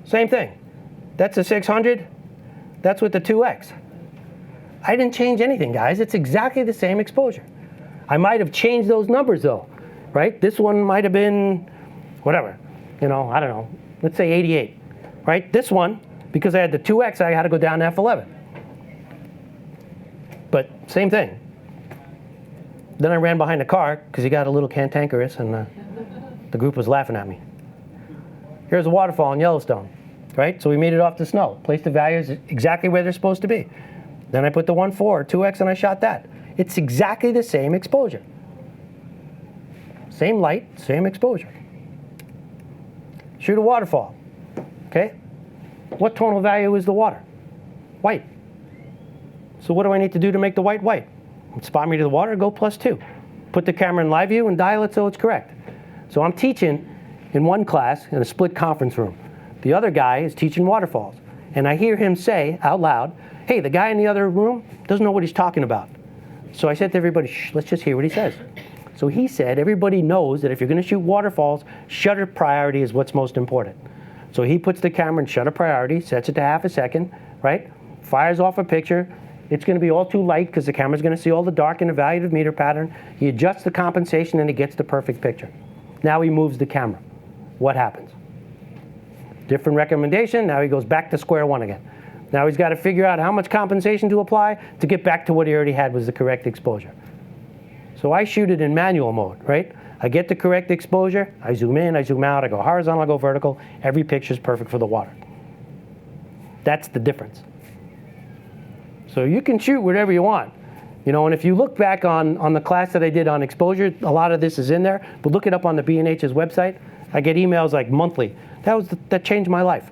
Same thing. That's a 600. That's with the 2x. I didn't change anything, guys. It's exactly the same exposure. I might have changed those numbers, though, right? This one might have been, whatever, you know, I don't know. Let's say 88, right? This one, because I had the 2x, I had to go down to f11. But same thing. Then I ran behind the car because he got a little cantankerous, and the group was laughing at me. Here's a waterfall in Yellowstone, right? So we made it off the snow. Placed the values exactly where they're supposed to be. Then I put the 1.4 or 2x and I shot that. It's exactly the same exposure. Same light, same exposure. Shoot a waterfall, okay? What tonal value is the water? White. So what do I need to do to make the white white? Spot meter to the water, go +2. Put the camera in live view and dial it so it's correct. So I'm teaching in one class in a split conference room. The other guy is teaching waterfalls. And I hear him say out loud, hey, the guy in the other room doesn't know what he's talking about. So I said to everybody, shh, let's just hear what he says. So he said, everybody knows that if you're going to shoot waterfalls, shutter priority is what's most important. So he puts the camera in shutter priority, sets it to ½ a second, right? Fires off a picture. It's going to be all too light because the camera's going to see all the dark and evaluative meter pattern. He adjusts the compensation and he gets the perfect picture. Now he moves the camera. What happens? Different recommendation. Now he goes back to square one again. Now he's got to figure out how much compensation to apply to get back to what he already had was the correct exposure. So I shoot it in manual mode, right? I get the correct exposure. I zoom in, I zoom out, I go horizontal, I go vertical. Every picture is perfect for the water. That's the difference. So you can shoot whatever you want. You know, and if you look back on the class that I did on exposure, a lot of this is in there, but look it up on the B&H's website. I get emails like monthly. That changed my life.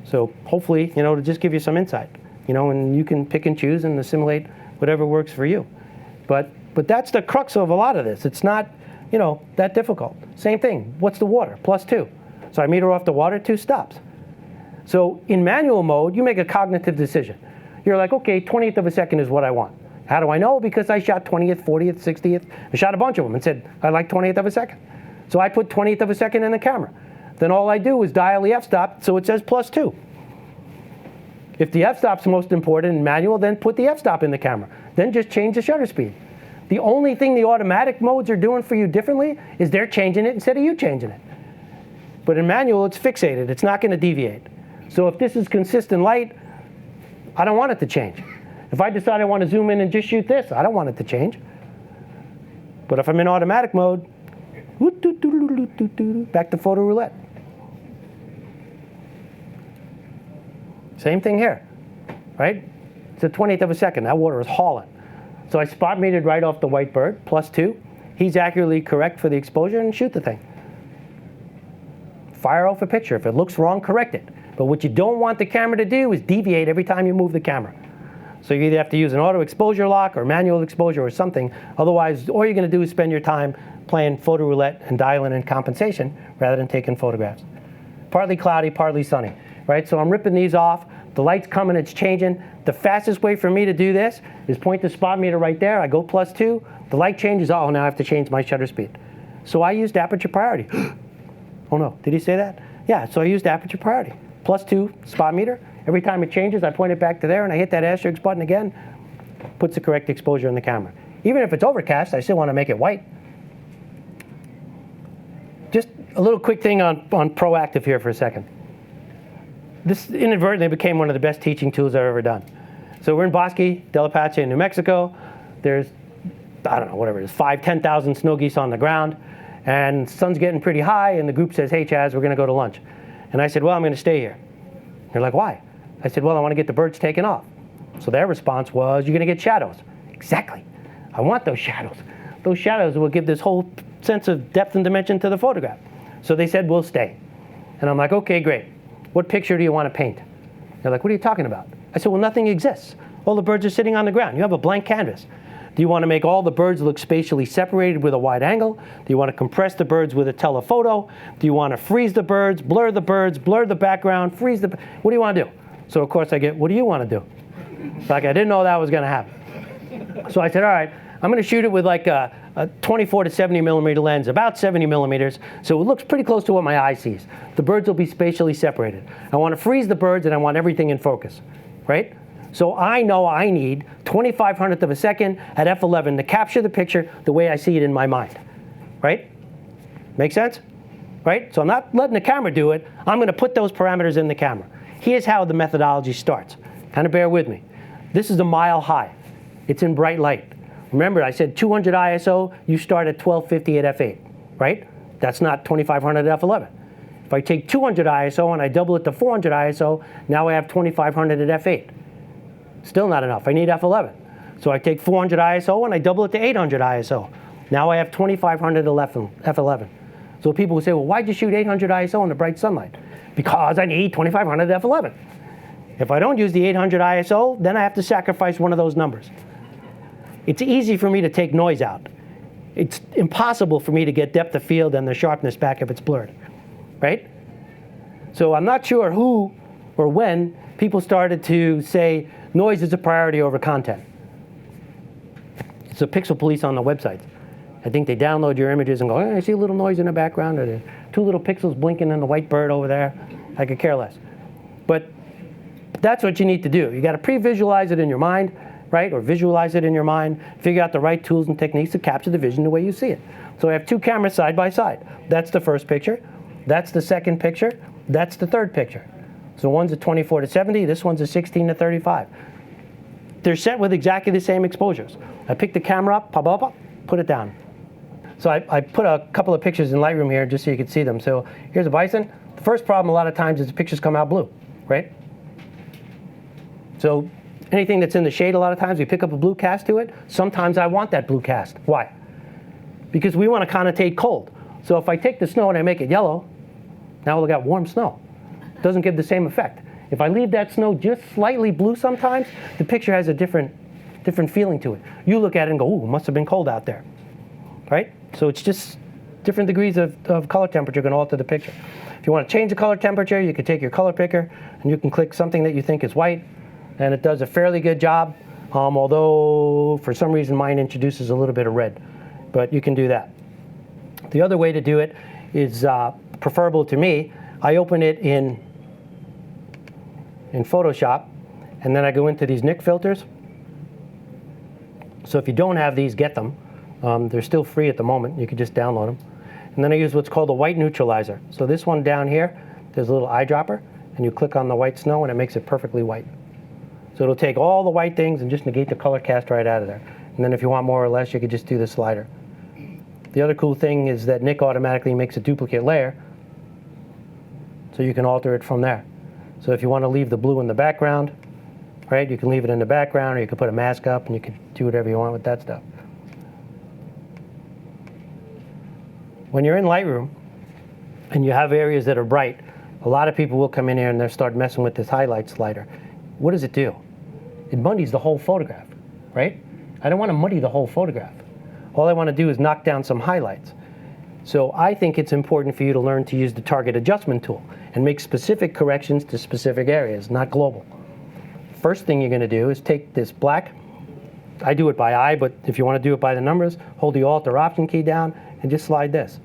So hopefully, you know, to just give you some insight, you know, and you can pick and choose and assimilate whatever works for you. But that's the crux of a lot of this. It's not, you know, that difficult. Same thing. What's the water? +2. So I meter off the water, 2 stops. So in manual mode, you make a cognitive decision. You're like, okay, 20th of a second is what I want. How do I know? Because I shot 20th, 40th, 60th. I shot a bunch of them and said, I like 20th of a second. So I put 20th of a second in the camera. Then all I do is dial the f-stop so it says +2. If the f-stop's most important in manual, then put the f-stop in the camera. Then just change the shutter speed. The only thing the automatic modes are doing for you differently is they're changing it instead of you changing it. But in manual, it's fixated. It's not going to deviate. So if this is consistent light, I don't want it to change. If I decide I want to zoom in and just shoot this, I don't want it to change. But if I'm in automatic mode, back to photo roulette. Same thing here, right? It's a 20th of a second. That water is hauling. So I spot metered right off the white bird, +2. He's accurately correct for the exposure, and shoot the thing. Fire off a picture. If it looks wrong, correct it. But what you don't want the camera to do is deviate every time you move the camera. So you either have to use an auto exposure lock or manual exposure or something. Otherwise, all you're going to do is spend your time playing photo roulette and dialing in compensation rather than taking photographs. Partly cloudy, partly sunny, right? So I'm ripping these off. The light's coming, it's changing. The fastest way for me to do this is point the spot meter right there. I go +2. The light changes. Oh, now I have to change my shutter speed. So I used aperture priority. Oh no, did he say that? Yeah, so I used aperture priority. +2 spot meter. Every time it changes, I point it back to there, and I hit that asterisk button again. Puts the correct exposure in the camera. Even if it's overcast, I still want to make it white. Just a little quick thing on proactive here for a second. This inadvertently became one of the best teaching tools I've ever done. So we're in Bosque del Apache in New Mexico. There's, I don't know, whatever it is, 5,000, 10,000 snow geese on the ground. And the sun's getting pretty high, and the group says, hey, Chaz, we're going to go to lunch. And I said, well, I'm going to stay here. They're like, why? I said, well, I want to get the birds taken off. So their response was, you're going to get shadows. Exactly. I want those shadows. Those shadows will give this whole sense of depth and dimension to the photograph. So they said, we'll stay. And I'm like, okay, great. What picture do you want to paint? They're like, what are you talking about? I said, well, nothing exists. All the birds are sitting on the ground. You have a blank canvas. Do you want to make all the birds look spatially separated with a wide angle? Do you want to compress the birds with a telephoto? Do you want to freeze the birds, blur the background, freeze the... What do you want to do? So, of course, I get, what do you want to do? Like, I didn't know that was going to happen. So I said, all right, I'm going to shoot it with like a 24 to 70 millimeter lens, about 70 millimeters, so it looks pretty close to what my eye sees. The birds will be spatially separated. I want to freeze the birds, and I want everything in focus, right? So I know I need 2500th of a second at f11 to capture the picture the way I see it in my mind, right? Make sense? Right? So I'm not letting the camera do it. I'm going to put those parameters in the camera. Here's how the methodology starts. Kind of bear with me. This is a mile high. It's in bright light. Remember, I said 200 ISO, you start at 1250 at f8, right? That's not 2500 at f11. If I take 200 ISO and I double it to 400 ISO, now I have 2500 at f8. Still not enough. I need f11. So I take 400 ISO and I double it to 800 ISO. Now I have 2500 at f11. So people will say, well, why'd you shoot 800 ISO in the bright sunlight? Because I need 2500 at f11. If I don't use the 800 ISO, then I have to sacrifice one of those numbers. It's easy for me to take noise out. It's impossible for me to get depth of field and the sharpness back if it's blurred, right? So I'm not sure who or when people started to say noise is a priority over content. It's a pixel police on the website. I think they download your images and go, I see a little noise in the background, or there are 2 little pixels blinking in the white bird over there. I could care less. But that's what you need to do. You got to pre-visualize it in your mind, right? Or visualize it in your mind, figure out the right tools and techniques to capture the vision the way you see it. So I have 2 cameras side by side. That's the first picture. That's the second picture. That's the third picture. So one's a 24 to 70, this one's a 16 to 35. They're set with exactly the same exposures. I pick the camera up, pop up, put it down. So I put a couple of pictures in Lightroom here just so you can see them. So here's a bison. The first problem a lot of times is the pictures come out blue, right? So anything that's in the shade, a lot of times we pick up a blue cast to it. Sometimes I want that blue cast. Why? Because we want to connotate cold. So if I take the snow and I make it yellow, now we'll got warm snow. It doesn't give the same effect. If I leave that snow just slightly blue sometimes, the picture has a different feeling to it. You look at it and go, ooh, it must have been cold out there, right? So it's just different degrees of color temperature can alter the picture. If you want to change the color temperature, you can take your color picker and you can click something that you think is white, and it does a fairly good job, although for some reason mine introduces a little bit of red, but you can do that. The other way to do it is preferable to me. I open it in Photoshop, and then I go into these Nik filters. So if you don't have these, get them. They're still free at the moment. You can just download them. And then I use what's called a white neutralizer. So this one down here, there's a little eyedropper, and you click on the white snow, and it makes it perfectly white. So it'll take all the white things and just negate the color cast right out of there. And then if you want more or less, you could just do the slider. The other cool thing is that Nik automatically makes a duplicate layer, so you can alter it from there. So if you want to leave the blue in the background, right, you can leave it in the background, or you can put a mask up, and you can do whatever you want with that stuff. When you're in Lightroom and you have areas that are bright, a lot of people will come in here and they'll start messing with this highlight slider. What does it do? It muddies the whole photograph, right? I don't want to muddy the whole photograph. All I want to do is knock down some highlights. So I think it's important for you to learn to use the target adjustment tool and make specific corrections to specific areas, not global. First thing you're going to do is take this black. I do it by eye, but if you want to do it by the numbers, hold the Alt or Option key down and just slide this.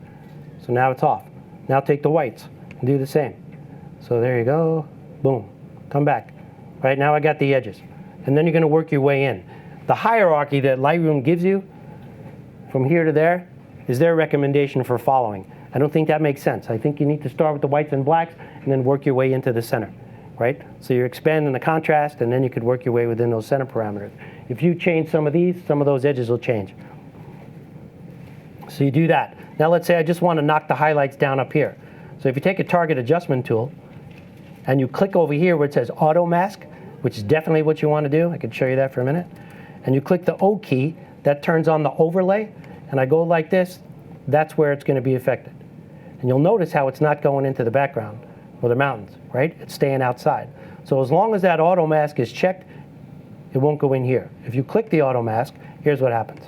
So now it's off. Now take the whites and do the same. So there you go. Boom. Come back. Right now I got the edges. And then you're going to work your way in. The hierarchy that Lightroom gives you from here to there is their recommendation for following. I don't think that makes sense. I think you need to start with the whites and blacks and then work your way into the center, right? So you're expanding the contrast, and then you could work your way within those center parameters. If you change some of these, some of those edges will change. So you do that. Now let's say I just want to knock the highlights down up here. So if you take a target adjustment tool and you click over here where it says auto mask, which is definitely what you want to do. I can show you that for a minute. And you click the O key, that turns on the overlay, and I go like this, that's where it's going to be affected. And you'll notice how it's not going into the background or the mountains, right? It's staying outside. So as long as that auto mask is checked, it won't go in here. If you click the auto mask, here's what happens.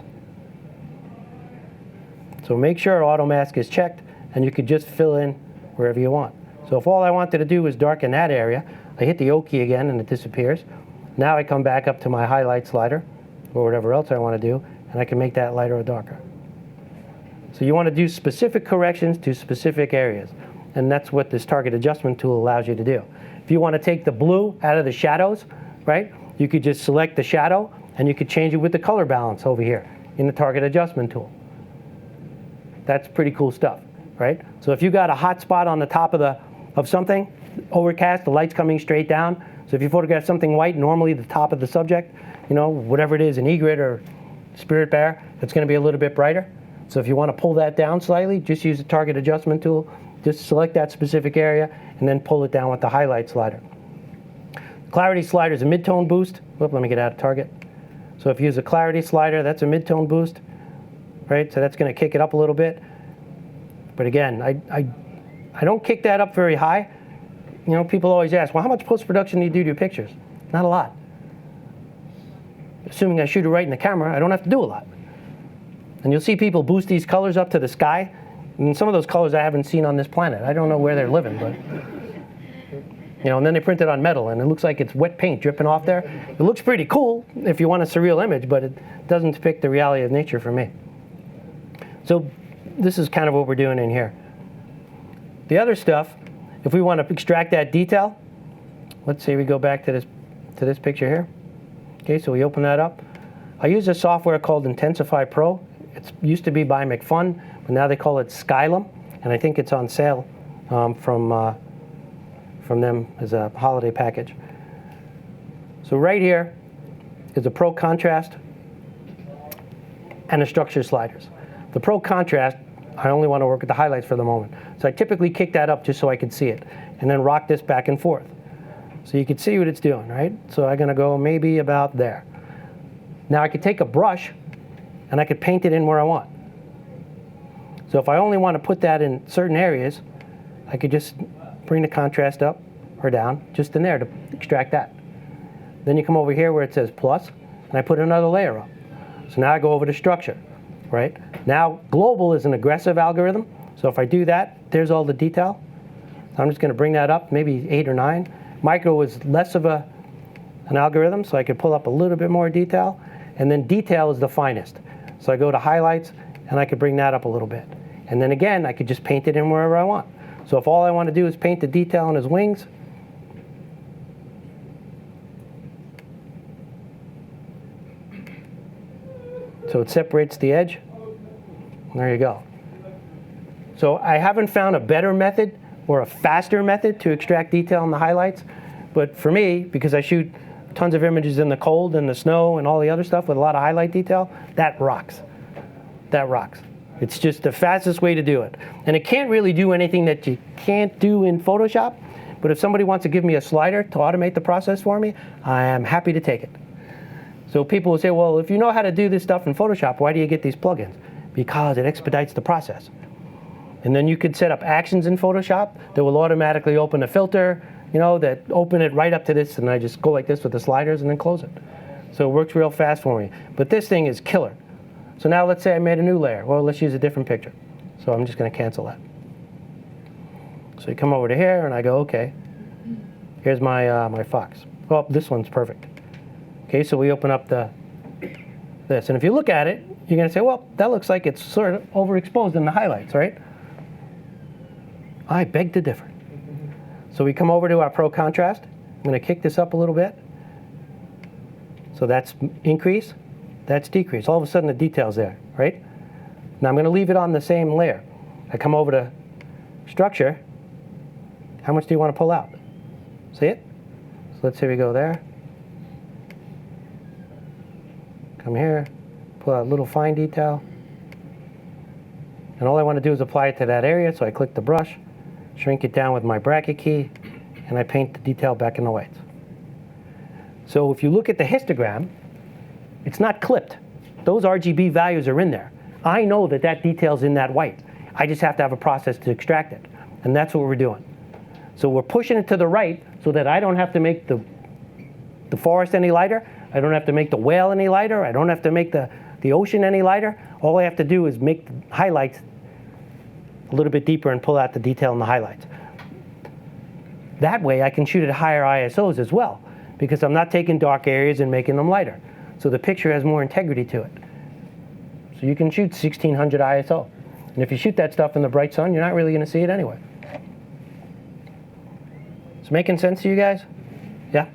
So make sure auto mask is checked, and you could just fill in wherever you want. So if all I wanted to do was darken that area, I hit the O key again and it disappears. Now I come back up to my highlight slider or whatever else I want to do, and I can make that lighter or darker. So you want to do specific corrections to specific areas, and that's what this target adjustment tool allows you to do. If you want to take the blue out of the shadows, right, you could just select the shadow and you could change it with the color balance over here in the target adjustment tool. That's pretty cool stuff, right? So if you got a hot spot on the top of something, overcast, the light's coming straight down. So if you photograph something white, normally the top of the subject, you know, whatever it is, an egret or spirit bear, it's going to be a little bit brighter. So if you want to pull that down slightly, just use the target adjustment tool. Just select that specific area and then pull it down with the highlight slider. Clarity slider is a mid-tone boost. Whoop, let me get out of target. So if you use a clarity slider, that's a mid-tone boost, right? So that's going to kick it up a little bit. But again, I don't kick that up very high. You know, people always ask, well, how much post-production do you do to your pictures? Not a lot. Assuming I shoot it right in the camera, I don't have to do a lot. And you'll see people boost these colors up to the sky. And some of those colors I haven't seen on this planet. I don't know where they're living, but you know, and then they print it on metal, and it looks like it's wet paint dripping off there. It looks pretty cool if you want a surreal image, but it doesn't depict the reality of nature for me. So this is kind of what we're doing in here. The other stuff, if we want to extract that detail, let's say we go back to this picture here. Okay, so we open that up. I use a software called Intensify Pro. It used to be by McFun, but now they call it Skylum, and I think it's on sale from them as a holiday package. So right here is a Pro Contrast and a Structure sliders. The Pro Contrast, I only want to work with the highlights for the moment. So I typically kick that up just so I can see it, and then rock this back and forth. So you can see what it's doing, right? So I'm going to go maybe about there. Now I could take a brush and I could paint it in where I want. So if I only want to put that in certain areas, I could just bring the contrast up or down just in there to extract that. Then you come over here where it says plus, and I put another layer up. So now I go over to structure, right? Now, global is an aggressive algorithm. So if I do that, there's all the detail. I'm just going to bring that up, maybe 8 or 9. Micro is less of an algorithm, so I could pull up a little bit more detail. And then detail is the finest. So I go to highlights, and I could bring that up a little bit. And then again, I could just paint it in wherever I want. So if all I want to do is paint the detail on his wings, so it separates the edge. There you go. So I haven't found a better method or a faster method to extract detail in the highlights. But for me, because I shoot tons of images in the cold and the snow and all the other stuff with a lot of highlight detail, that rocks. That rocks. It's just the fastest way to do it. And it can't really do anything that you can't do in Photoshop. But if somebody wants to give me a slider to automate the process for me, I am happy to take it. So people will say, well, if you know how to do this stuff in Photoshop, why do you get these plugins? Because it expedites the process. And then you could set up actions in Photoshop that will automatically open a filter, that open it right up to this, and I just go like this with the sliders and then close it. So it works real fast for me. But this thing is killer. So now let's say I made a new layer. Well, let's use a different picture. So I'm just going to cancel that. So you come over to here, and I go, OK. Here's my, my fox. Oh, this one's perfect. OK, so we open up this. And if you look at it, you're going to say, well, that looks like it's sort of overexposed in the highlights, right? I beg to differ. So we come over to our Pro Contrast. I'm going to kick this up a little bit. So that's increase, that's decrease. All of a sudden the detail's there, right? Now I'm going to leave it on the same layer. I come over to structure. How much do you want to pull out? See it? So let's say we go there. Come here, pull out a little fine detail. And all I want to do is apply it to that area, so I click the brush, shrink it down with my bracket key, and I paint the detail back in the whites. So if you look at the histogram, it's not clipped. Those RGB values are in there. I know that that detail's in that white. I just have to have a process to extract it. And that's what we're doing. So we're pushing it to the right so that I don't have to make the forest any lighter. I don't have to make the whale any lighter. I don't have to make the ocean any lighter. All I have to do is make the highlights a little bit deeper and pull out the detail in the highlights. That way I can shoot at higher ISOs as well, because I'm not taking dark areas and making them lighter. So the picture has more integrity to it. So you can shoot 1600 ISO. And if you shoot that stuff in the bright sun, you're not really going to see it anyway. It's making sense to you guys? Yeah?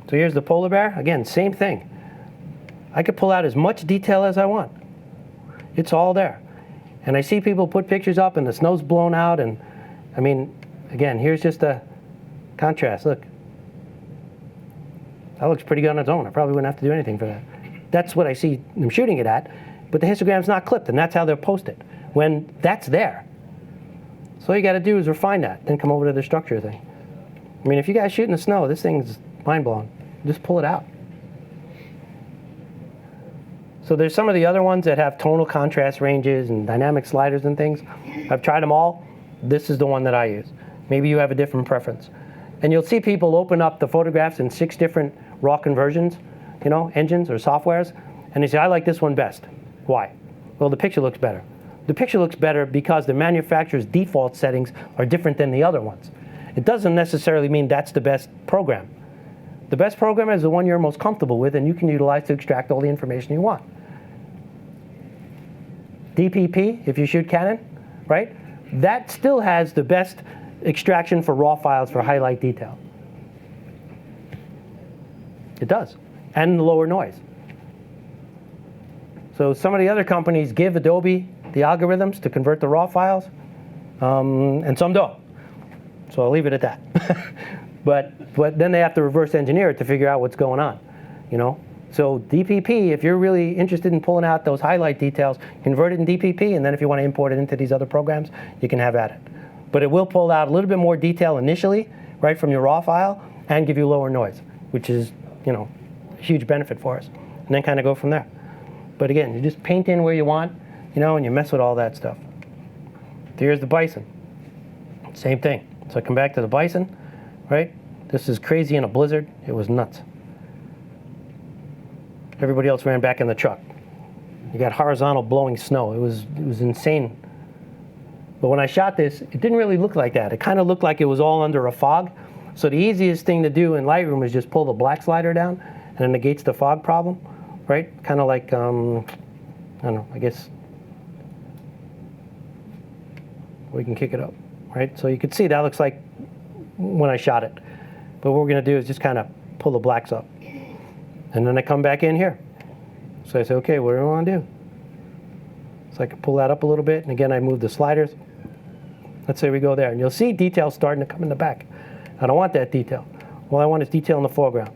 So here's the polar bear. Again, same thing. I could pull out as much detail as I want. It's all there. And I see people put pictures up and the snow's blown out. And I mean, again, here's just a contrast. Look. That looks pretty good on its own. I probably wouldn't have to do anything for that. That's what I see them shooting it at. But the histogram's not clipped, and that's how they're posted, when that's there. So all you got to do is refine that, then come over to the structure thing. I mean, if you guys shoot in the snow, this thing's mind-blowing. Just pull it out. So there's some of the other ones that have tonal contrast ranges and dynamic sliders and things. I've tried them all. This is the one that I use. Maybe you have a different preference. And you'll see people open up the photographs in 6 different raw conversions, engines or softwares, and they say, I like this one best. Why? Well, the picture looks better. The picture looks better because the manufacturer's default settings are different than the other ones. It doesn't necessarily mean that's the best program. The best program is the one you're most comfortable with and you can utilize to extract all the information you want. DPP, if you shoot Canon, right? That still has the best extraction for raw files for highlight detail. It does. And the lower noise. So some of the other companies give Adobe the algorithms to convert the raw files, and some don't. So I'll leave it at that. but then they have to reverse engineer it to figure out what's going on, So DPP, if you're really interested in pulling out those highlight details, convert it in DPP, and then if you want to import it into these other programs, you can have at it. But it will pull out a little bit more detail initially, right, from your raw file, and give you lower noise, which is, a huge benefit for us. And then kind of go from there. But again, you just paint in where you want, and you mess with all that stuff. Here's the bison. Same thing. So I come back to the bison, right? This is crazy in a blizzard. It was nuts. Everybody else ran back in the truck. You got horizontal blowing snow. It was insane. But when I shot this, it didn't really look like that. It kind of looked like it was all under a fog. So the easiest thing to do in Lightroom is just pull the black slider down, and it negates the fog problem, right? Kind of like, I don't know, I guess we can kick it up, right? So you can see that looks like when I shot it. But what we're going to do is just kind of pull the blacks up. And then I come back in here. So I say, okay, what do I want to do? So I can pull that up a little bit. And again, I move the sliders. Let's say we go there. And you'll see detail starting to come in the back. I don't want that detail. All I want is detail in the foreground.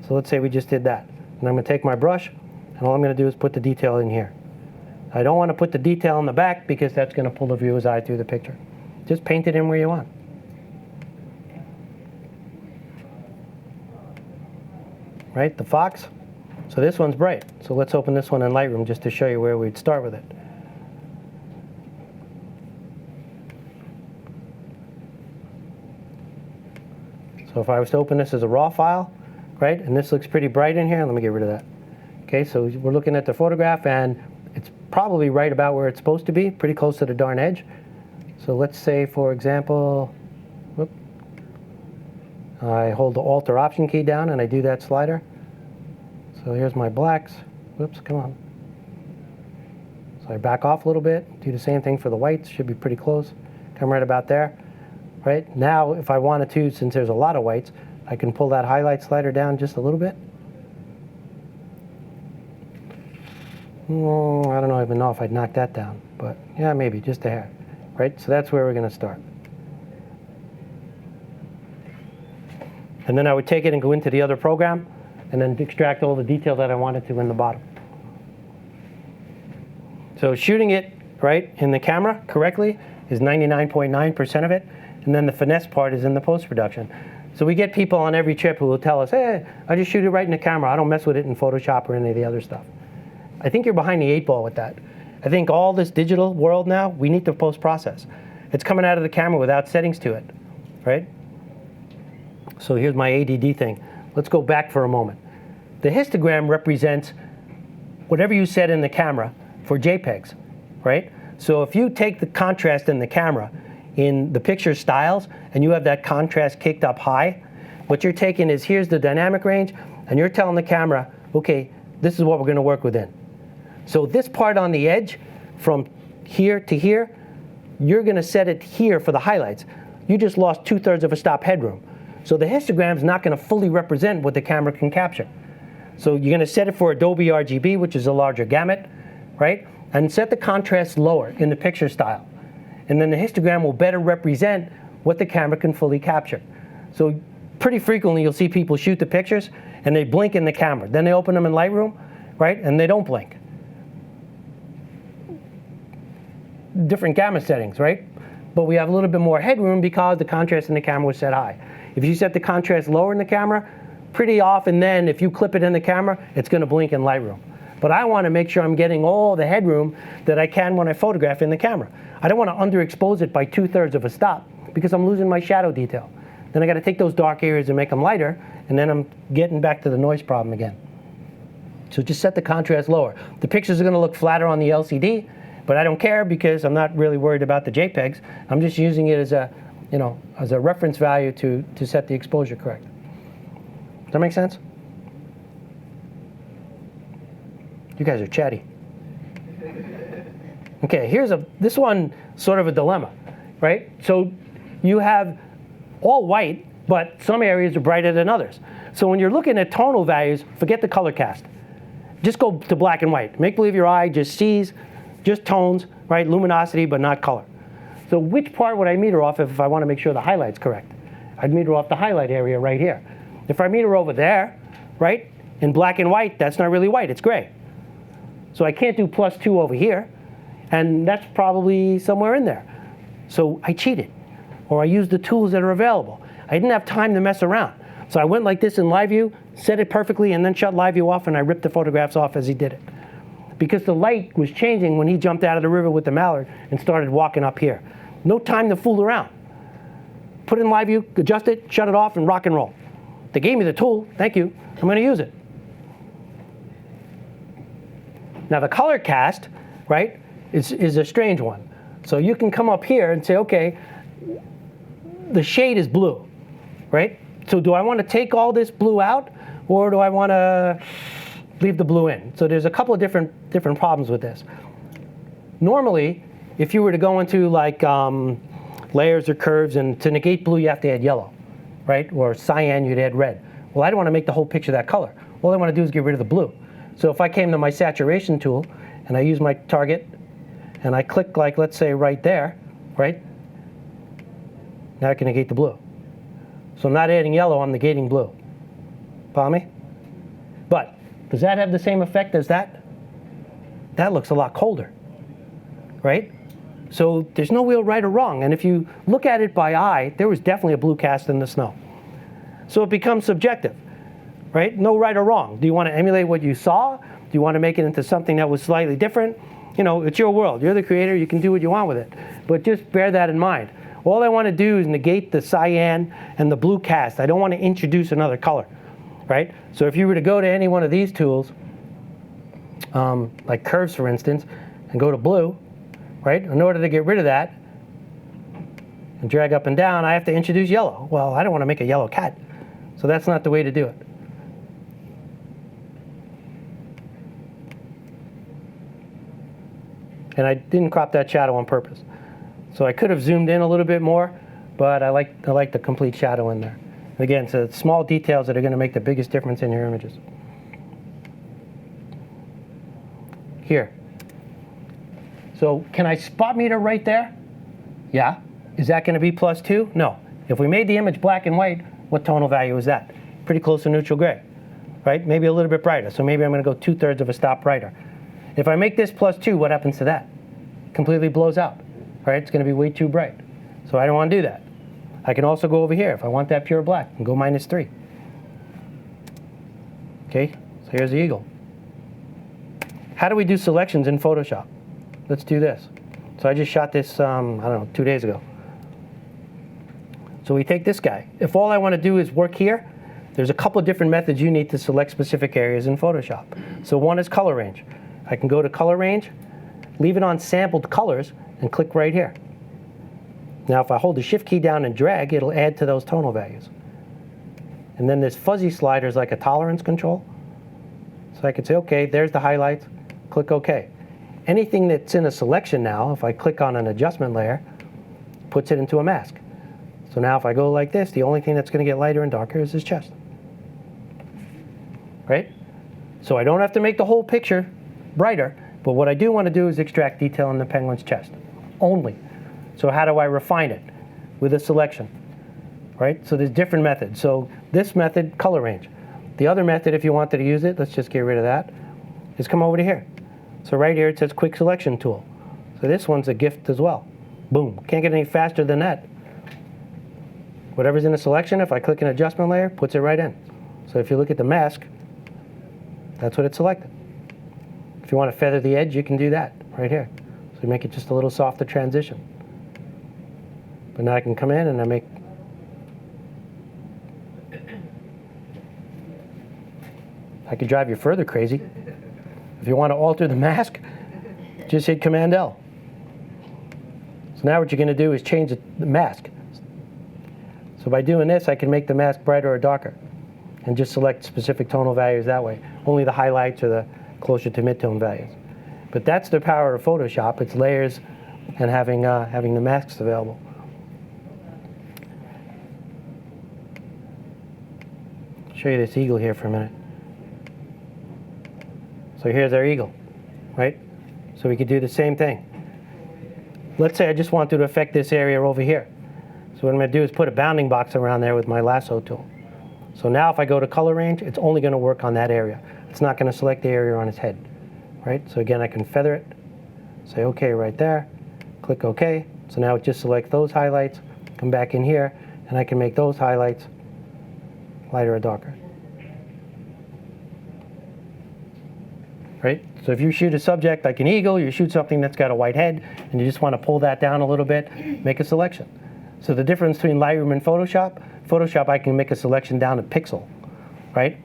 So let's say we just did that. And I'm going to take my brush, and all I'm going to do is put the detail in here. I don't want to put the detail in the back because that's going to pull the viewer's eye through the picture. Just paint it in where you want. Right, the fox. So this one's bright. So let's open this one in Lightroom just to show you where we'd start with it. So if I was to open this as a raw file, right, and this looks pretty bright in here, let me get rid of that. Okay, so we're looking at the photograph, and it's probably right about where it's supposed to be, pretty close to the darn edge. So let's say, for example, whoop, I hold the Alt or Option key down, and I do that slider. So here's my blacks. Whoops, come on. So I back off a little bit, do the same thing for the whites, should be pretty close. Come right about there. Right, now if I wanted to, since there's a lot of whites, I can pull that highlight slider down just a little bit. I don't even know if I'd knock that down, but yeah, maybe, just a hair. Right, so that's where we're going to start. And then I would take it and go into the other program, and then extract all the detail that I wanted to in the bottom. So shooting it, right, in the camera correctly is 99.9% of it, and then the finesse part is in the post-production. So we get people on every trip who will tell us, hey, I just shoot it right in the camera. I don't mess with it in Photoshop or any of the other stuff. I think you're behind the 8 ball with that. I think all this digital world now, we need to post-process. It's coming out of the camera without settings to it, right? So here's my ADD thing. Let's go back for a moment. The histogram represents whatever you set in the camera for JPEGs, right? So if you take the contrast in the camera in the picture styles and you have that contrast kicked up high, what you're taking is here's the dynamic range, and you're telling the camera, okay, this is what we're going to work within. So this part on the edge from here to here, you're going to set it here for the highlights. You just lost 2/3 of a stop headroom. So the histogram's not going to fully represent what the camera can capture. So you're going to set it for Adobe RGB, which is a larger gamut, right? And set the contrast lower in the picture style. And then the histogram will better represent what the camera can fully capture. So pretty frequently you'll see people shoot the pictures and they blink in the camera. Then they open them in Lightroom, right? And they don't blink. Different gamma settings, right? But we have a little bit more headroom because the contrast in the camera was set high. If you set the contrast lower in the camera, pretty often then, if you clip it in the camera, it's going to blink in Lightroom. But I want to make sure I'm getting all the headroom that I can when I photograph in the camera. I don't want to underexpose it by 2/3 of a stop because I'm losing my shadow detail. Then I got to take those dark areas and make them lighter, and then I'm getting back to the noise problem again. So just set the contrast lower. The pictures are going to look flatter on the LCD, but I don't care because I'm not really worried about the JPEGs. I'm just using it as a, as a reference value to set the exposure correct. Does that make sense? You guys are chatty. Okay, here's this one sort of a dilemma, right? So you have all white, but some areas are brighter than others. So when you're looking at tonal values, forget the color cast. Just go to black and white. Make believe your eye just sees just tones, right? Luminosity, but not color. So which part would I meter off if I want to make sure the highlight's correct? I'd meter off the highlight area right here. If I meter over there, right, in black and white, that's not really white, it's gray. So I can't do +2 over here, and that's probably somewhere in there. So I cheated, or I used the tools that are available. I didn't have time to mess around. So I went like this in live view, set it perfectly, and then shut live view off, and I ripped the photographs off as he did it. Because the light was changing when he jumped out of the river with the mallard and started walking up here. No time to fool around. Put it in live view, adjust it, shut it off, and rock and roll. They gave me the tool, thank you, I'm going to use it. Now the color cast, right, is a strange one. So you can come up here and say, okay, the shade is blue, right? So do I want to take all this blue out, or do I want to leave the blue in? So there's a couple of different problems with this. Normally, if you were to go into like layers or curves, and to negate blue, you have to add yellow, right? Or cyan, you'd add red. Well, I don't want to make the whole picture that color. All I want to do is get rid of the blue. So if I came to my saturation tool, and I use my target, and I click, like, let's say right there, right? Now I can negate the blue. So I'm not adding yellow, I'm negating blue. Follow me? But does that have the same effect as that? That looks a lot colder, right? So there's no real right or wrong. And if you look at it by eye, there was definitely a blue cast in the snow. So it becomes subjective, right? No right or wrong. Do you want to emulate what you saw? Do you want to make it into something that was slightly different? You know, it's your world. You're the creator. You can do what you want with it. But just bear that in mind. All I want to do is negate the cyan and the blue cast. I don't want to introduce another color, right? So if you were to go to any one of these tools, like curves, for instance, and go to blue, right? In order to get rid of that and drag up and down, I have to introduce yellow. Well, I don't want to make a yellow cat. So that's not the way to do it. And I didn't crop that shadow on purpose. So I could have zoomed in a little bit more, but I like the complete shadow in there. And again, so it's small details that are going to make the biggest difference in your images. Here. So can I spot meter right there? Yeah. Is that going to be +2? No. If we made the image black and white, what tonal value is that? Pretty close to neutral gray, right? Maybe a little bit brighter. So maybe I'm going to go 2/3 of a stop brighter. If I make this +2, what happens to that? Completely blows out, right? It's going to be way too bright. So I don't want to do that. I can also go over here if I want that pure black and go -3. Okay, so here's the eagle. How do we do selections in Photoshop? Let's do this. So I just shot this, I don't know, 2 days ago. So we take this guy. If all I want to do is work here, there's a couple of different methods you need to select specific areas in Photoshop. So one is color range. I can go to color range, leave it on sampled colors, and click right here. Now if I hold the shift key down and drag, it'll add to those tonal values. And then there's fuzzy sliders like a tolerance control. So I could say, okay, there's the highlights, click OK. Anything that's in a selection now, if I click on an adjustment layer, puts it into a mask. So now if I go like this, the only thing that's going to get lighter and darker is his chest. Right? So I don't have to make the whole picture brighter, but what I do want to do is extract detail in the penguin's chest only. So how do I refine it? With a selection, right? So there's different methods. So this method, color range. The other method, if you wanted to use it, let's just get rid of that, is come over to here. So right here it says quick selection tool. So this one's a gift as well. Boom, can't get any faster than that. Whatever's in the selection, if I click an adjustment layer, puts it right in. So if you look at the mask, that's what it selected. If you want to feather the edge, you can do that right here. So you make it just a little softer transition. But now I can come in and I could drive you further crazy. If you want to alter the mask, just hit Command L. So now what you're going to do is change the mask. So by doing this, I can make the mask brighter or darker and just select specific tonal values that way. Only the highlights or the closer to mid-tone values. But that's the power of Photoshop. It's layers and having the masks available. Show you this eagle here for a minute. So here's our eagle, right? So we could do the same thing. Let's say I just want to affect this area over here. So what I'm going to do is put a bounding box around there with my lasso tool. So now if I go to color range, it's only going to work on that area. It's not going to select the area on his head, right? So again, I can feather it, say OK right there, click OK. So now it just selects those highlights, come back in here, and I can make those highlights lighter or darker. Right? So if you shoot a subject like an eagle, you shoot something that's got a white head, and you just want to pull that down a little bit, make a selection. So the difference between Lightroom and Photoshop, I can make a selection down a pixel, right?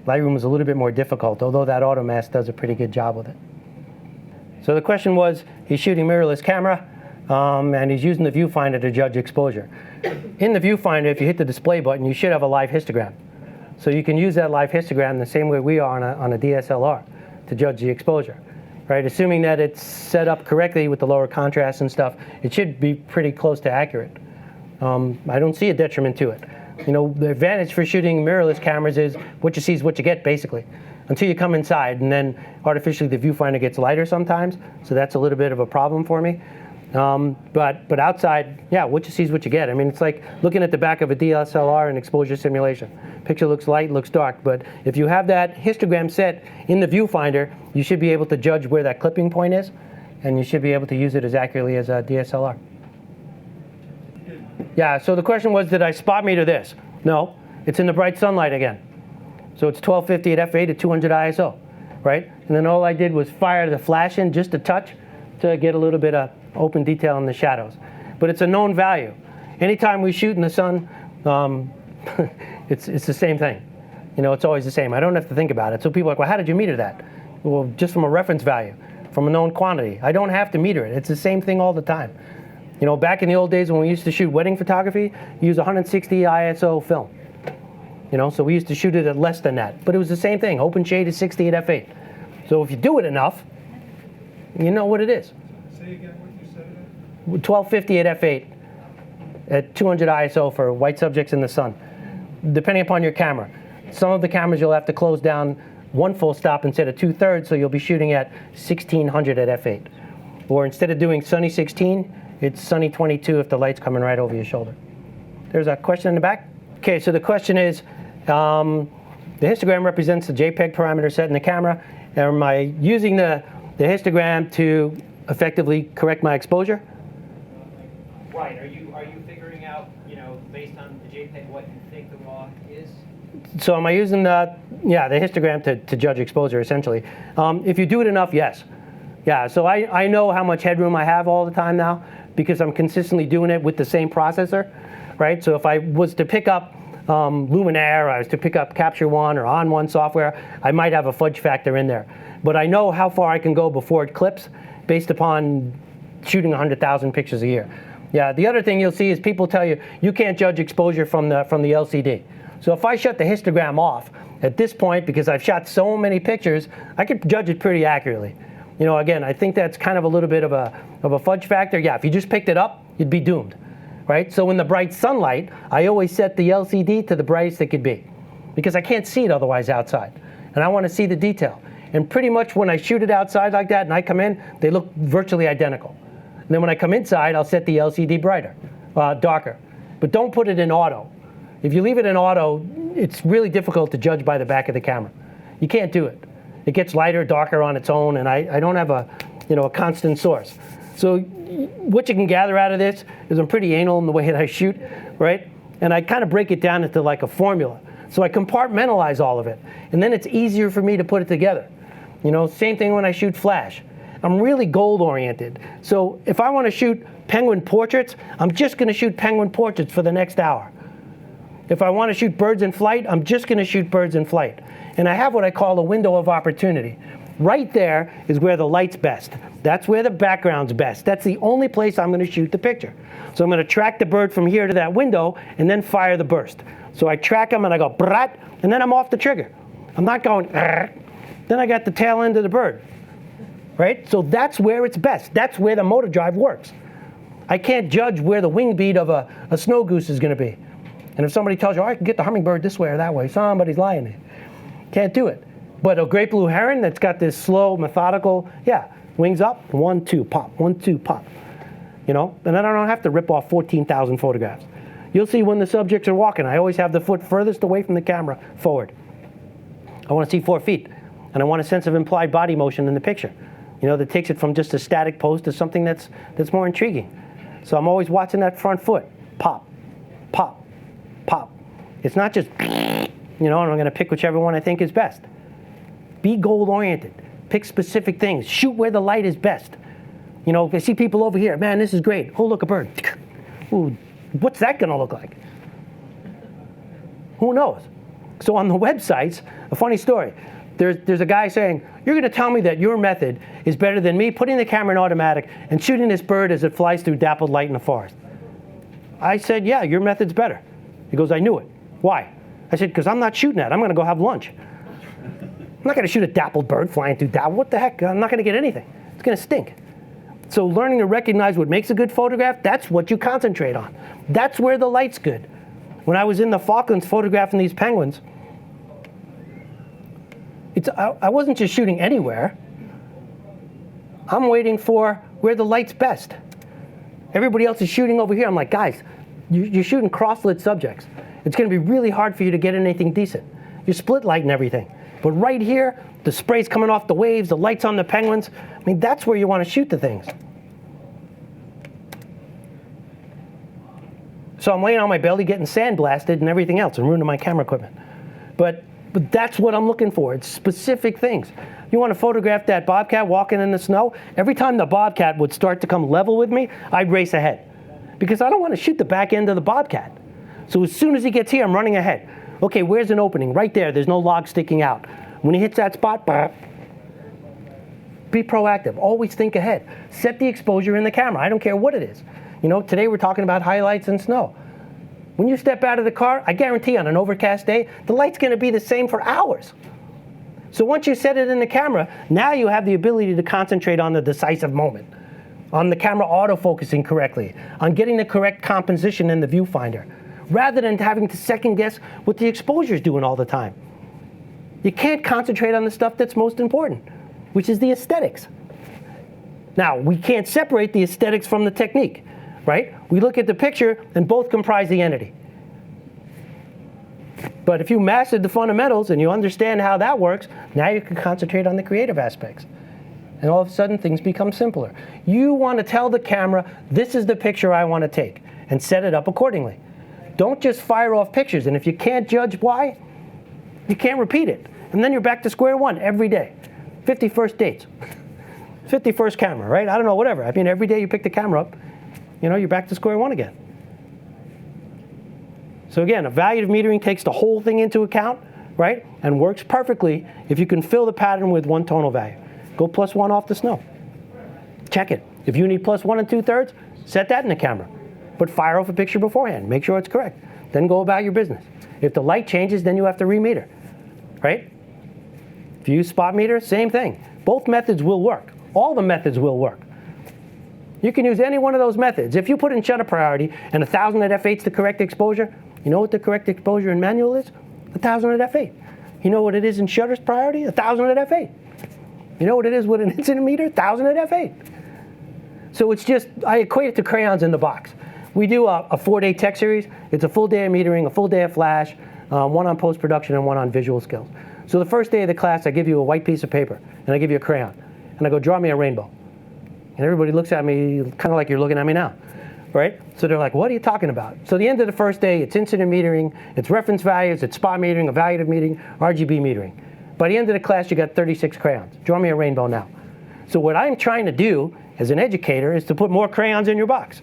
Lightroom is a little bit more difficult, although that auto mask does a pretty good job with it. So the question was, he's shooting mirrorless camera, and he's using the viewfinder to judge exposure. In the viewfinder, if you hit the display button, you should have a live histogram. So you can use that live histogram the same way we are on a DSLR to judge the exposure, right? Assuming that it's set up correctly with the lower contrast and stuff, it should be pretty close to accurate. I don't see a detriment to it. You know, the advantage for shooting mirrorless cameras is what you see is what you get, basically, until you come inside, and then artificially the viewfinder gets lighter sometimes, so that's a little bit of a problem for me. But outside, yeah, what you see is what you get. I mean, it's like looking at the back of a DSLR in exposure simulation. Picture looks light, looks dark, but if you have that histogram set in the viewfinder, you should be able to judge where that clipping point is, and you should be able to use it as accurately as a DSLR. Yeah, so the question was, did I spot meter this? No, it's in the bright sunlight again. So it's 1250 at f8 at 200 ISO, right? And then all I did was fire the flash in just a touch to get a little bit of open detail in the shadows. But it's a known value. Anytime we shoot in the sun, it's the same thing. You know, it's always the same. I don't have to think about it. So people are like, well, how did you meter that? Well, just from a reference value, from a known quantity. I don't have to meter it. It's the same thing all the time. You know, back in the old days when we used to shoot wedding photography, you use 160 ISO film. You know, so we used to shoot it at less than that. But it was the same thing. Open shade is 60 at f8. So if you do it enough, you know what it is. Say again what you said again. 1250 at f8 at 200 ISO for white subjects in the sun, depending upon your camera. Some of the cameras you'll have to close down one full stop instead of 2/3, so you'll be shooting at 1600 at f8. Or instead of doing sunny 16, it's sunny 22 if the light's coming right over your shoulder. There's a question in the back. Okay, so the question is, the histogram represents the JPEG parameter set in the camera. Am I using the histogram to effectively correct my exposure? Right. Are you figuring out, you know, based on the JPEG, what you think the raw is? So am I using the histogram to judge exposure, essentially? If you do it enough, yes. Yeah, so I know how much headroom I have all the time now because I'm consistently doing it with the same processor, right? So if I was to pick up Luminaire, or I was to pick up Capture One or On One software, I might have a fudge factor in there. But I know how far I can go before it clips based upon shooting 100,000 pictures a year. Yeah, the other thing you'll see is people tell you, you can't judge exposure from the LCD. So if I shut the histogram off at this point, because I've shot so many pictures, I could judge it pretty accurately. You know, again, I think that's kind of a little bit of a fudge factor. Yeah, if you just picked it up, you'd be doomed, right? So in the bright sunlight, I always set the LCD to the brightest it could be because I can't see it otherwise outside. And I want to see the detail. And pretty much when I shoot it outside like that and I come in, they look virtually identical. And then when I come inside, I'll set the LCD brighter, darker. But don't put it in auto. If you leave it in auto, it's really difficult to judge by the back of the camera. You can't do it. It gets lighter, darker on its own, and I don't have a constant source. So what you can gather out of this is I'm pretty anal in the way that I shoot, right? And I kind of break it down into like a formula. So I compartmentalize all of it, and then it's easier for me to put it together. You know, same thing when I shoot flash. I'm really goal-oriented. So if I want to shoot penguin portraits, I'm just going to shoot penguin portraits for the next hour. If I want to shoot birds in flight, I'm just going to shoot birds in flight. And I have what I call a window of opportunity. Right there is where the light's best. That's where the background's best. That's the only place I'm going to shoot the picture. So I'm going to track the bird from here to that window and then fire the burst. So I track them and I go brat, and then I'm off the trigger. I'm not going then I got the tail end of the bird, right? So that's where it's best. That's where the motor drive works. I can't judge where the wing beat of a snow goose is going to be. And if somebody tells you, oh, I can get the hummingbird this way or that way, somebody's lying to you. Can't do it. But a great blue heron that's got this slow, methodical, wings up, 1, 2, pop, 1, 2, pop. You know, and then I don't have to rip off 14,000 photographs. You'll see when the subjects are walking, I always have the foot furthest away from the camera forward. I want to see 4 feet. And I want a sense of implied body motion in the picture. You know, that takes it from just a static pose to something that's more intriguing. So I'm always watching that front foot. Pop, pop, pop. It's not just, you know, and I'm going to pick whichever one I think is best. Be goal-oriented. Pick specific things. Shoot where the light is best. You know, if I see people over here, man, this is great. Oh, look, a bird. Ooh, what's that going to look like? Who knows? So on the websites, a funny story. There's a guy saying, You're going to tell me that your method is better than me putting the camera in automatic and shooting this bird as it flies through dappled light in the forest. I said, yeah, your method's better. He goes, I knew it. Why? I said, because I'm not shooting that. I'm going to go have lunch. I'm not going to shoot a dappled bird flying through dappled. What the heck? I'm not going to get anything. It's going to stink. So learning to recognize what makes a good photograph, that's what you concentrate on. That's where the light's good. When I was in the Falklands photographing these penguins, I wasn't just shooting anywhere. I'm waiting for where the light's best. Everybody else is shooting over here. I'm like, guys, you're shooting cross-lit subjects. It's going to be really hard for you to get anything decent. You're split light and everything. But right here, the spray's coming off the waves, the light's on the penguins. I mean, that's where you want to shoot the things. So I'm laying on my belly getting sandblasted and everything else and ruining my camera equipment. But that's what I'm looking for. It's specific things. You want to photograph that bobcat walking in the snow? Every time the bobcat would start to come level with me, I'd race ahead. Because I don't want to shoot the back end of the bobcat. So as soon as he gets here, I'm running ahead. Okay, where's an opening? Right there. There's no log sticking out. When he hits that spot, be proactive. Always think ahead. Set the exposure in the camera. I don't care what it is. You know, today we're talking about highlights and snow. When you step out of the car, I guarantee on an overcast day, the light's going to be the same for hours. So once you set it in the camera, now you have the ability to concentrate on the decisive moment, on the camera autofocusing correctly, on getting the correct composition in the viewfinder, rather than having to second guess what the exposure is doing all the time. You can't concentrate on the stuff that's most important, which is the aesthetics. Now, we can't separate the aesthetics from the technique, right? We look at the picture and both comprise the entity. But if you mastered the fundamentals and you understand how that works, now you can concentrate on the creative aspects. And all of a sudden, things become simpler. You want to tell the camera, this is the picture I want to take, and set it up accordingly. Don't just fire off pictures, and if you can't judge why, you can't repeat it. And then you're back to square one every day. 51st dates. 51st camera, right? I don't know, whatever. I mean, every day you pick the camera up, you know, you're back to square one again. So again, evaluative metering takes the whole thing into account, right? And works perfectly if you can fill the pattern with one tonal value. Go +1 off the snow. Check it. If you need +1 2/3, set that in the camera. But fire off a picture beforehand. Make sure it's correct. Then go about your business. If the light changes, then you have to remeter, right? If you use spot meter, same thing. Both methods will work. All the methods will work. You can use any one of those methods. If you put in shutter priority and 1000 at f8 is the correct exposure, you know what the correct exposure in manual is? 1000 at f8. You know what it is in shutter's priority? 1000 at f8. You know what it is with an incident meter? 1000 at f8. So it's just, I equate it to crayons in the box. We do a 4-day tech series. It's a full day of metering, a full day of flash, one on post-production and one on visual skills. So the first day of the class, I give you a white piece of paper, and I give you a crayon. And I go, draw me a rainbow. And everybody looks at me kind of like you're looking at me now, right? So they're like, what are you talking about? So the end of the first day, it's incident metering, it's reference values, it's spot metering, evaluative metering, RGB metering. By the end of the class, you got 36 crayons. Draw me a rainbow now. So what I'm trying to do as an educator is to put more crayons in your box.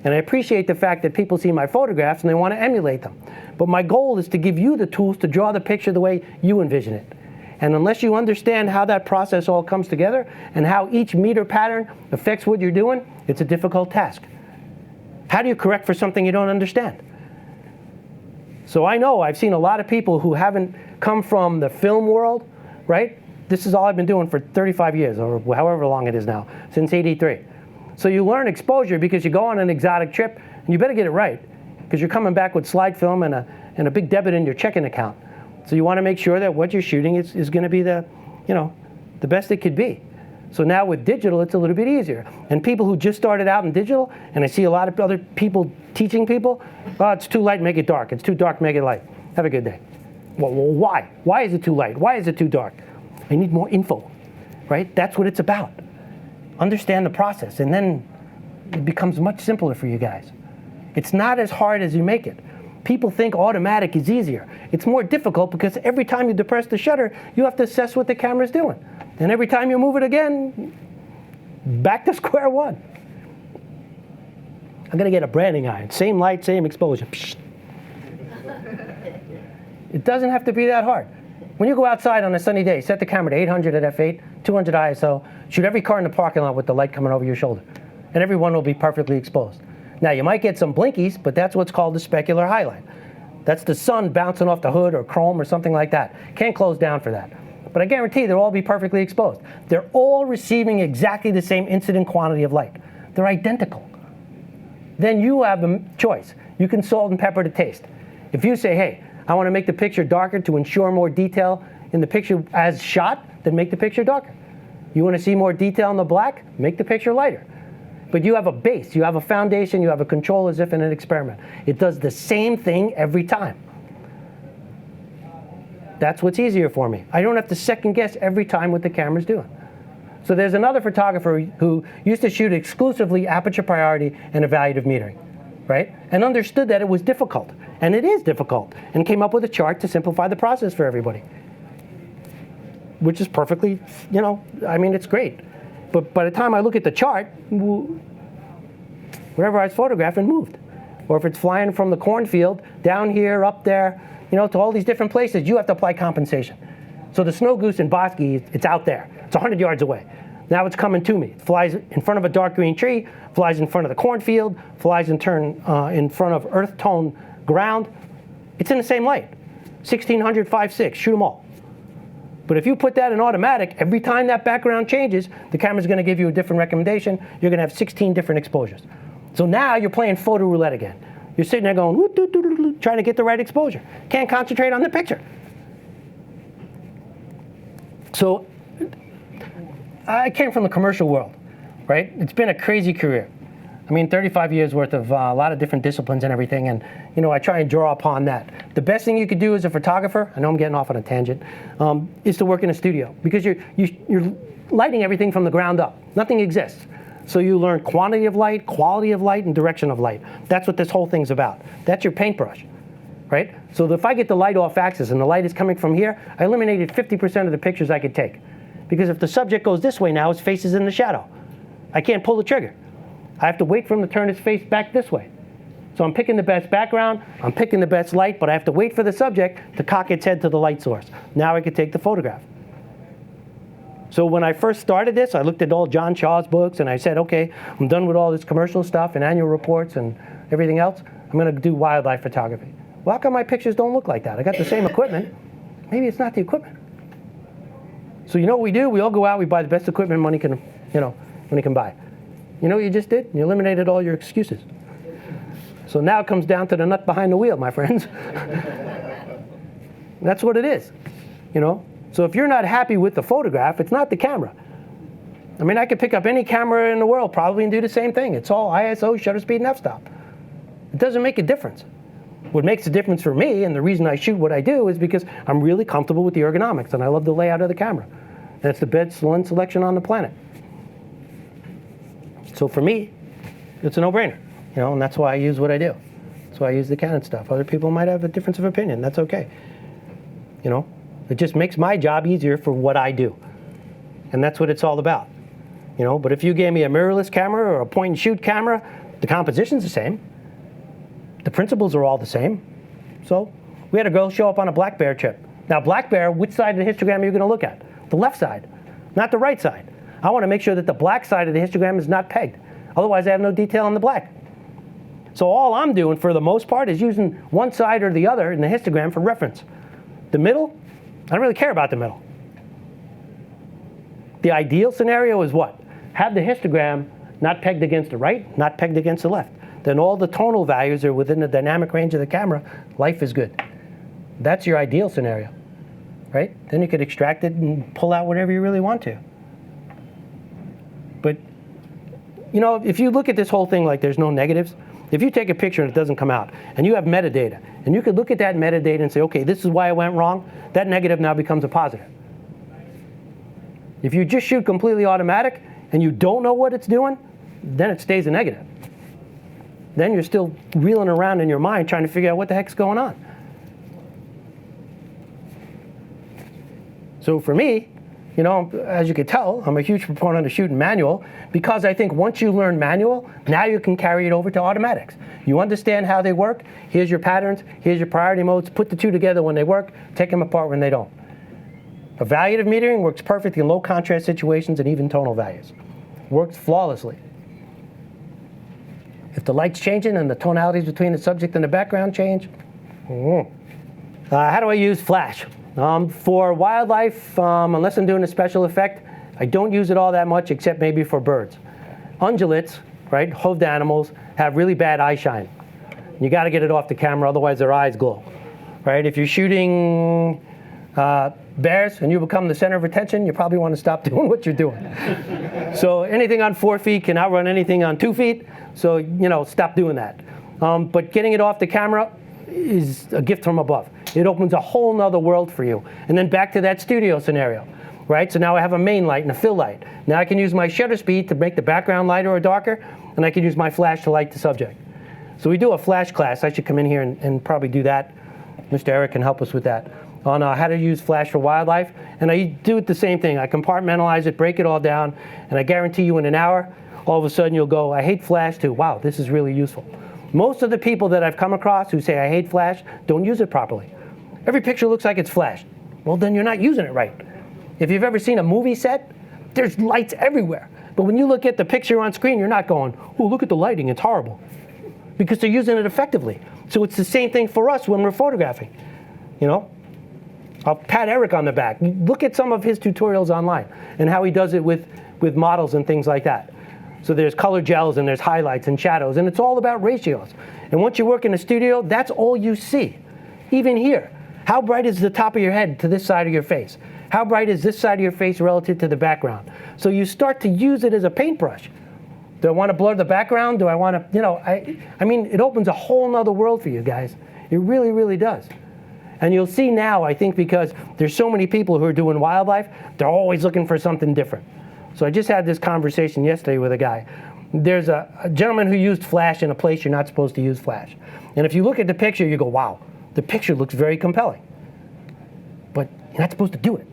And I appreciate the fact that people see my photographs and they want to emulate them. But my goal is to give you the tools to draw the picture the way you envision it. And unless you understand how that process all comes together and how each meter pattern affects what you're doing, it's a difficult task. How do you correct for something you don't understand? So I know I've seen a lot of people who haven't come from the film world, right? This is all I've been doing for 35 years, or however long it is now, since '83. So you learn exposure because you go on an exotic trip, and you better get it right, because you're coming back with slide film and a big debit in your checking account. So you want to make sure that what you're shooting is going to be the best it could be. So now with digital, it's a little bit easier. And people who just started out in digital, and I see a lot of other people teaching people, oh, it's too light, make it dark. It's too dark, make it light. Have a good day. Well, why? Why is it too light? Why is it too dark? I need more info, right? That's what it's about. Understand the process, and then it becomes much simpler for you guys. It's not as hard as you make it. People think automatic is easier. It's more difficult because every time you depress the shutter, you have to assess what the camera's doing. And every time you move it again, back to square one. I'm going to get a branding iron. Same light, same exposure. It doesn't have to be that hard. When you go outside on a sunny day, set the camera to 800 at f8, 200 ISO, shoot every car in the parking lot with the light coming over your shoulder, and every one will be perfectly exposed. Now, you might get some blinkies, but that's what's called the specular highlight. That's the sun bouncing off the hood or chrome or something like that. Can't close down for that. But I guarantee they'll all be perfectly exposed. They're all receiving exactly the same incident quantity of light. They're identical. Then you have a choice. You can salt and pepper to taste. If you say, hey, I want to make the picture darker to ensure more detail in the picture as shot, then make the picture darker. You want to see more detail in the black? Make the picture lighter. But you have a base, you have a foundation, you have a control as if in an experiment. It does the same thing every time. That's what's easier for me. I don't have to second guess every time what the camera's doing. So there's another photographer who used to shoot exclusively aperture priority and evaluative metering, right? And understood that it was difficult, and it is difficult, and came up with a chart to simplify the process for everybody. Which is perfectly, you know, I mean, it's great. But by the time I look at the chart, whatever I was photographing moved. Or if it's flying from the cornfield down here, up there, you know, to all these different places, you have to apply compensation. So the snow goose in Bosque, it's out there. It's 100 yards away. Now it's coming to me. It flies in front of a dark green tree, flies in front of the cornfield, flies in front of earth tone ground. It's in the same light. 1600, 5.6, shoot them all. But if you put that in automatic, every time that background changes, the camera's going to give you a different recommendation. You're going to have 16 different exposures. So now you're playing photo roulette again. You're sitting there going, whoop, doo, doo, doo, doo, trying to get the right exposure. Can't concentrate on the picture. So I came from the commercial world, right? It's been a crazy career. I mean, 35 years worth of a lot of different disciplines and everything, and you know, I try and draw upon that. The best thing you could do as a photographer, I know I'm getting off on a tangent, is to work in a studio, because you're lighting everything from the ground up. Nothing exists. So you learn quantity of light, quality of light, and direction of light. That's what this whole thing's about. That's your paintbrush, right? So if I get the light off axis and the light is coming from here, I eliminated 50% of the pictures I could take. Because if the subject goes this way now, his face is in the shadow. I can't pull the trigger. I have to wait for him to turn his face back this way. So I'm picking the best background, I'm picking the best light, but I have to wait for the subject to cock its head to the light source. Now I can take the photograph. So when I first started this, I looked at all John Shaw's books and I said, okay, I'm done with all this commercial stuff and annual reports and everything else. I'm going to do wildlife photography. Well, how come my pictures don't look like that? I got the same equipment. Maybe it's not the equipment. So you know what we do? We all go out, we buy the best equipment money can buy. You know what you just did? You eliminated all your excuses. So now it comes down to the nut behind the wheel, my friends. That's what it is, you know? So if you're not happy with the photograph, it's not the camera. I mean, I could pick up any camera in the world probably and do the same thing. It's all ISO, shutter speed, and f-stop. It doesn't make a difference. What makes a difference for me, and the reason I shoot what I do, is because I'm really comfortable with the ergonomics, and I love the layout of the camera. And it's the best lens selection on the planet. So for me, it's a no-brainer, you know, and that's why I use what I do. That's why I use the Canon stuff. Other people might have a difference of opinion. That's okay. You know, it just makes my job easier for what I do. And that's what it's all about. You know, but if you gave me a mirrorless camera or a point-and-shoot camera, the composition's the same. The principles are all the same. So we had a girl show up on a black bear trip. Now, black bear, which side of the histogram are you going to look at? The left side, not the right side. I want to make sure that the black side of the histogram is not pegged. Otherwise, I have no detail on the black. So all I'm doing, for the most part, is using one side or the other in the histogram for reference. The middle, I don't really care about the middle. The ideal scenario is what? Have the histogram not pegged against the right, not pegged against the left. Then all the tonal values are within the dynamic range of the camera. Life is good. That's your ideal scenario, right? Then you could extract it and pull out whatever you really want to. But, you know, if you look at this whole thing like there's no negatives, if you take a picture and it doesn't come out, and you have metadata, and you could look at that metadata and say, okay, this is why it went wrong, that negative now becomes a positive. If you just shoot completely automatic, and you don't know what it's doing, then it stays a negative. Then you're still reeling around in your mind trying to figure out what the heck's going on. So for me, you know, as you can tell, I'm a huge proponent of shooting manual, because I think once you learn manual, now you can carry it over to automatics. You understand how they work, here's your patterns, here's your priority modes, put the two together when they work, take them apart when they don't. Evaluative metering works perfect in low contrast situations and even tonal values. Works flawlessly. If the light's changing and the tonalities between the subject and the background change, how do I use flash? For wildlife, unless I'm doing a special effect, I don't use it all that much except maybe for birds. Ungulates, right, hoofed animals, have really bad eye shine. You got to get it off the camera, otherwise their eyes glow. Right? If you're shooting bears and you become the center of attention, you probably want to stop doing what you're doing. So anything on 4 feet can outrun anything on 2 feet, so stop doing that. But getting it off the camera is a gift from above. It opens a whole nother world for you. And then back to that studio scenario, right? So now I have a main light and a fill light. Now I can use my shutter speed to make the background lighter or darker, and I can use my flash to light the subject. So we do a flash class. I should come in here and probably do that. Mr. Eric can help us with that, on how to use flash for wildlife. And I do it the same thing. I compartmentalize it, break it all down, and I guarantee you in an hour, all of a sudden you'll go, I hate flash, to, wow, this is really useful. Most of the people that I've come across who say I hate flash don't use it properly. Every picture looks like it's flashed. Well, then you're not using it right. If you've ever seen a movie set, there's lights everywhere. But when you look at the picture on screen, you're not going, oh, look at the lighting, it's horrible. Because they're using it effectively. So it's the same thing for us when we're photographing. I'll pat Eric on the back. Look at some of his tutorials online and how he does it with models and things like that. So there's color gels and there's highlights and shadows, and it's all about ratios. And once you work in a studio, that's all you see. Even here, how bright is the top of your head to this side of your face? How bright is this side of your face relative to the background? So you start to use it as a paintbrush. Do I want to blur the background? Do I want to, I mean, it opens a whole nother world for you guys. It really, really does. And you'll see now, I think, because there's so many people who are doing wildlife, they're always looking for something different. So I just had this conversation yesterday with a guy. There's a gentleman who used flash in a place you're not supposed to use flash. And if you look at the picture, you go, wow, the picture looks very compelling. But you're not supposed to do it.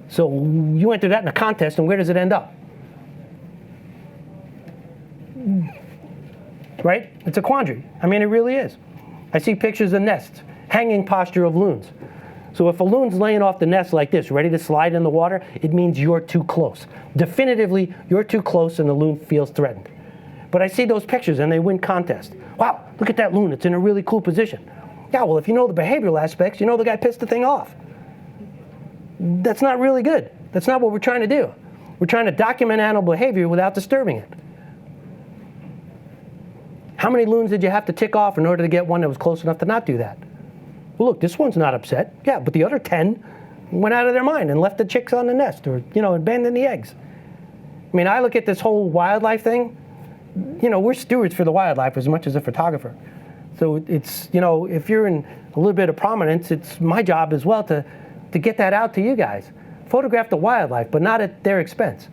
So you enter that in a contest, and where does it end up? Right? It's a quandary. I mean, it really is. I see pictures of nests, hanging posture of loons. So if a loon's laying off the nest like this, ready to slide in the water, it means you're too close. Definitively, you're too close and the loon feels threatened. But I see those pictures and they win contests. Wow, look at that loon, it's in a really cool position. Yeah, well, if you know the behavioral aspects, you know the guy pissed the thing off. That's not really good. That's not what we're trying to do. We're trying to document animal behavior without disturbing it. How many loons did you have to tick off in order to get one that was close enough to not do that? Well, look, this one's not upset. Yeah, but the other 10 went out of their mind and left the chicks on the nest, or, abandoned the eggs. I mean, I look at this whole wildlife thing, we're stewards for the wildlife as much as a photographer. So it's, if you're in a little bit of prominence, it's my job as well to get that out to you guys. Photograph the wildlife, but not at their expense.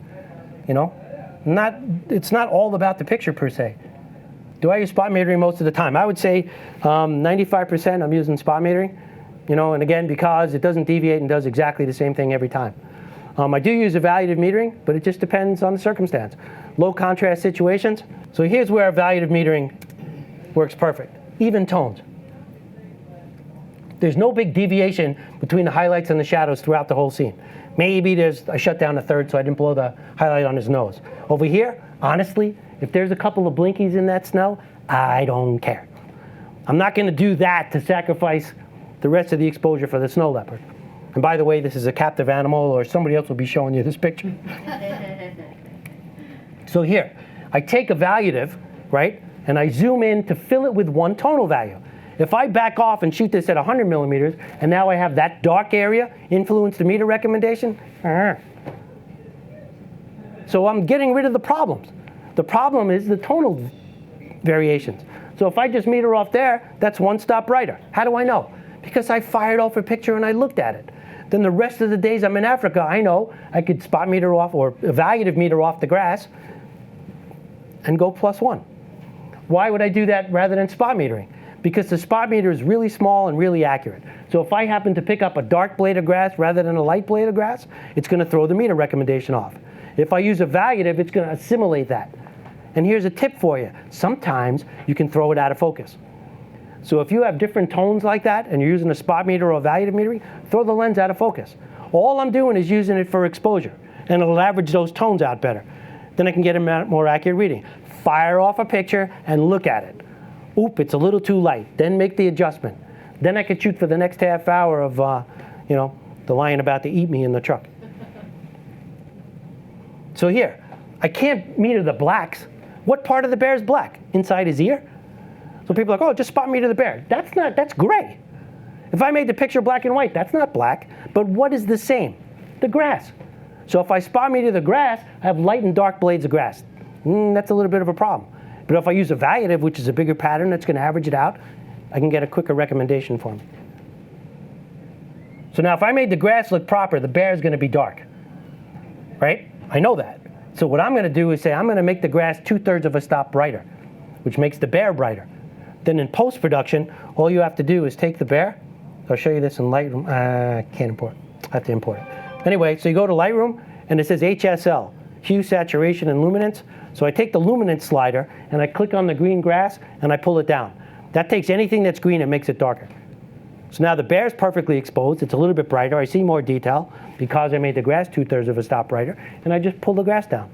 It's not all about the picture per se. Do I use spot metering most of the time? I would say 95% I'm using spot metering, and again, because it doesn't deviate and does exactly the same thing every time. I do use evaluative metering, but it just depends on the circumstance. Low contrast situations. So here's where evaluative metering works perfect. Even tones. There's no big deviation between the highlights and the shadows throughout the whole scene. Maybe I shut down a third so I didn't blow the highlight on his nose. Over here, honestly, if there's a couple of blinkies in that snow, I don't care. I'm not going to do that to sacrifice the rest of the exposure for the snow leopard. And by the way, this is a captive animal, or somebody else will be showing you this picture. So here, I take evaluative, right, and I zoom in to fill it with one tonal value. If I back off and shoot this at 100 millimeters, and now I have that dark area influence the meter recommendation, so I'm getting rid of the problems. The problem is the tonal variations. So if I just meter off there, that's one stop brighter. How do I know? Because I fired off a picture and I looked at it. Then the rest of the days I'm in Africa, I know I could spot meter off or evaluative meter off the grass and go +1. Why would I do that rather than spot metering? Because the spot meter is really small and really accurate. So if I happen to pick up a dark blade of grass rather than a light blade of grass, it's going to throw the meter recommendation off. If I use evaluative, it's going to assimilate that. And here's a tip for you. Sometimes you can throw it out of focus. So if you have different tones like that and you're using a spot meter or evaluative metering, throw the lens out of focus. All I'm doing is using it for exposure, and it'll average those tones out better. Then I can get a more accurate reading. Fire off a picture and look at it. Oop, it's a little too light. Then make the adjustment. Then I could shoot for the next half hour of, the lion about to eat me in the truck. So here, I can't meter the blacks. What part of the bear is black? Inside his ear? So people are like, oh, just spot meter the bear. That's gray. If I made the picture black and white, that's not black. But what is the same? The grass. So if I spot meter the grass, I have light and dark blades of grass. That's a little bit of a problem. But if I use a evaluative, which is a bigger pattern that's going to average it out, I can get a quicker recommendation for me. So now if I made the grass look proper, the bear is going to be dark, right? I know that. So what I'm going to do is say I'm going to make the grass 2/3 of a stop brighter, which makes the bear brighter. Then in post-production, all you have to do is take the bear. I'll show you this in Lightroom. Can't import. I have to import it. Anyway, so you go to Lightroom, and it says HSL, hue, saturation, and luminance. So I take the luminance slider, and I click on the green grass, and I pull it down. That takes anything that's green and makes it darker. So now the bear's perfectly exposed. It's a little bit brighter. I see more detail because I made the grass 2/3 of a stop brighter, and I just pull the grass down.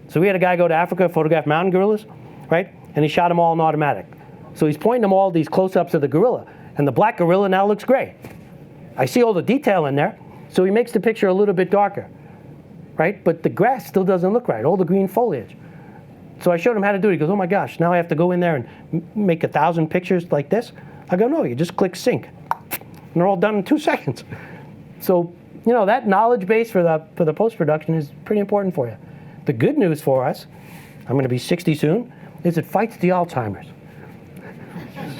So we had a guy go to Africa, photograph mountain gorillas, right? And he shot them all in automatic. So he's pointing them all these close-ups of the gorilla, and the black gorilla now looks gray. I see all the detail in there, so he makes the picture a little bit darker, right? But the grass still doesn't look right, all the green foliage. So I showed him how to do it. He goes, oh my gosh, now I have to go in there and make 1,000 pictures like this? I go, no, you just click sync. And they're all done in 2 seconds. So, that knowledge base for the post-production is pretty important for you. The good news for us, I'm going to be 60 soon, is it fights the Alzheimer's.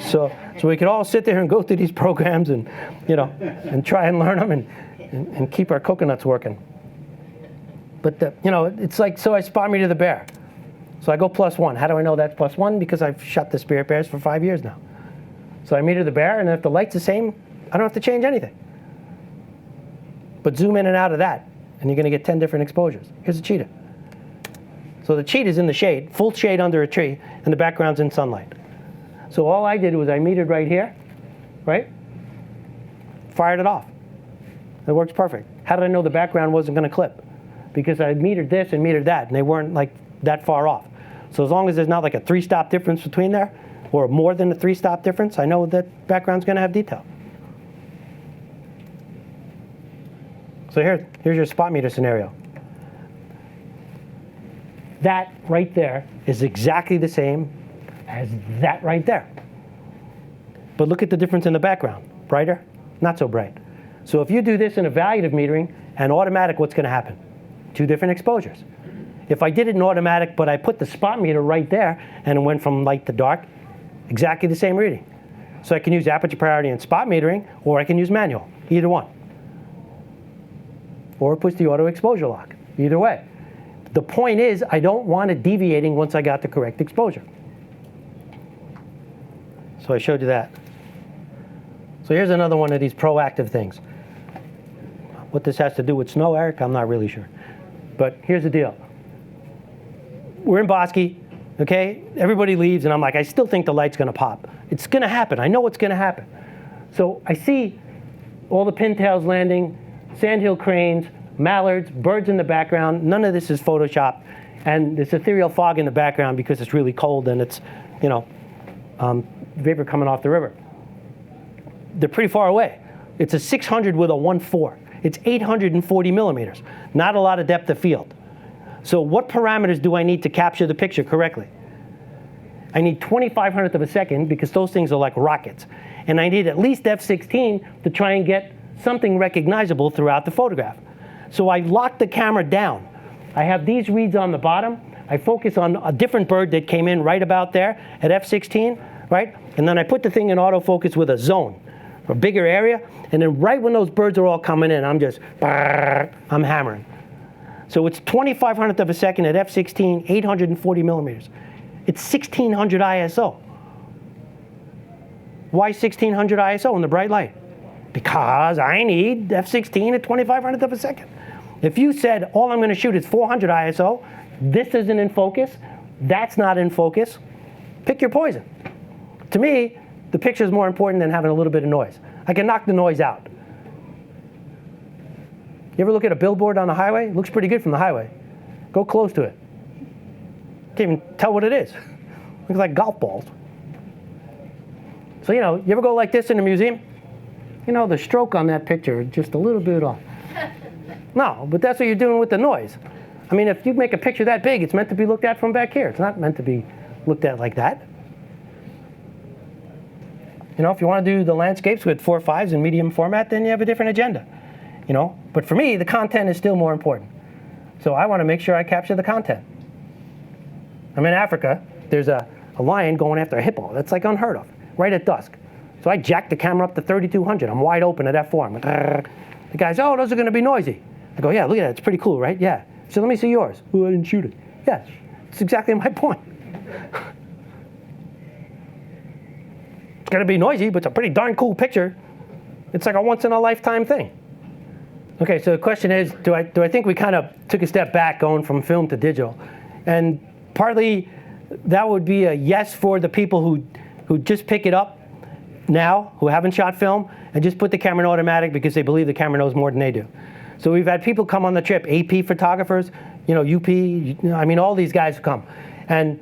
So we could all sit there and go through these programs and, and try and learn them and keep our coconuts working. But, it's like, so I spot meter the bear. So I go +1. How do I know that's +1? Because I've shot the spirit bears for 5 years now. So I meter the bear, and if the light's the same, I don't have to change anything. But zoom in and out of that, and you're going to get 10 different exposures. Here's a cheetah. So the cheetah's in the shade, full shade under a tree, and the background's in sunlight. So all I did was I metered right here, right? Fired it off. It works perfect. How did I know the background wasn't going to clip? Because I metered this and metered that, and they weren't like that far off. So as long as there's not like a 3-stop difference between there, or more than a 3-stop difference, I know that background's going to have detail. So here's your spot meter scenario. That right there is exactly the same as that right there. But look at the difference in the background. Brighter, not so bright. So if you do this in evaluative metering and automatic, what's going to happen? 2 different exposures. If I did it in automatic, but I put the spot meter right there and it went from light to dark, exactly the same reading. So I can use aperture priority and spot metering, or I can use manual, either one. Or push the auto exposure lock, either way. The point is, I don't want it deviating once I got the correct exposure. So I showed you that. So here's another one of these proactive things. What this has to do with snow, Eric, I'm not really sure. But here's the deal. We're in Bosque, okay? Everybody leaves, and I'm like, I still think the light's going to pop. It's going to happen. I know it's going to happen. So I see all the pintails landing, sandhill cranes, mallards, birds in the background. None of this is Photoshopped. And there's ethereal fog in the background because it's really cold and it's, vapor coming off the river. They're pretty far away. It's a 600 with a 1.4. It's 840 millimeters. Not a lot of depth of field. So what parameters do I need to capture the picture correctly? I need 2500th of a second because those things are like rockets. And I need at least f16 to try and get something recognizable throughout the photograph. So I lock the camera down. I have these reads on the bottom. I focus on a different bird that came in right about there at f16, right? And then I put the thing in autofocus with a zone, a bigger area. And then right when those birds are all coming in, I'm hammering. So it's 2500th of a second at f16, 840 millimeters. It's 1600 ISO. Why 1600 ISO in the bright light? Because I need f16 at 2500th of a second. If you said all I'm going to shoot is 400 ISO, this isn't in focus, that's not in focus, pick your poison. To me, the picture is more important than having a little bit of noise. I can knock the noise out. You ever look at a billboard on the highway? It looks pretty good from the highway. Go close to it. Can't even tell what it is. Looks like golf balls. So, you know, you ever go like this in a museum? You know, the stroke on that picture is just a little bit off. No, but that's what you're doing with the noise. I mean, if you make a picture that big, it's meant to be looked at from back here. It's not meant to be looked at like that. You know, if you want to do the landscapes with 4.5s in medium format, then you have a different agenda. You know, but for me, the content is still more important. So I want to make sure I capture the content. I'm in Africa. There's a lion going after a hippo. That's like unheard of, right at dusk. So I jacked the camera up to 3200. I'm wide open at f4. I'm like, "Grr." The guy's, oh, those are going to be noisy. I go, yeah, look at that. It's pretty cool, right? Yeah. So let me see yours. Oh, I didn't shoot it. Yeah, it's exactly my point. It's going to be noisy, but it's a pretty darn cool picture. It's like a once-in-a-lifetime thing. Okay, so the question is, do I think we kind of took a step back going from film to digital? And partly that would be a yes for the people who just pick it up now, who haven't shot film, and just put the camera in automatic because they believe the camera knows more than they do. So we've had people come on the trip, AP photographers, you know, UP, I mean, all these guys come. And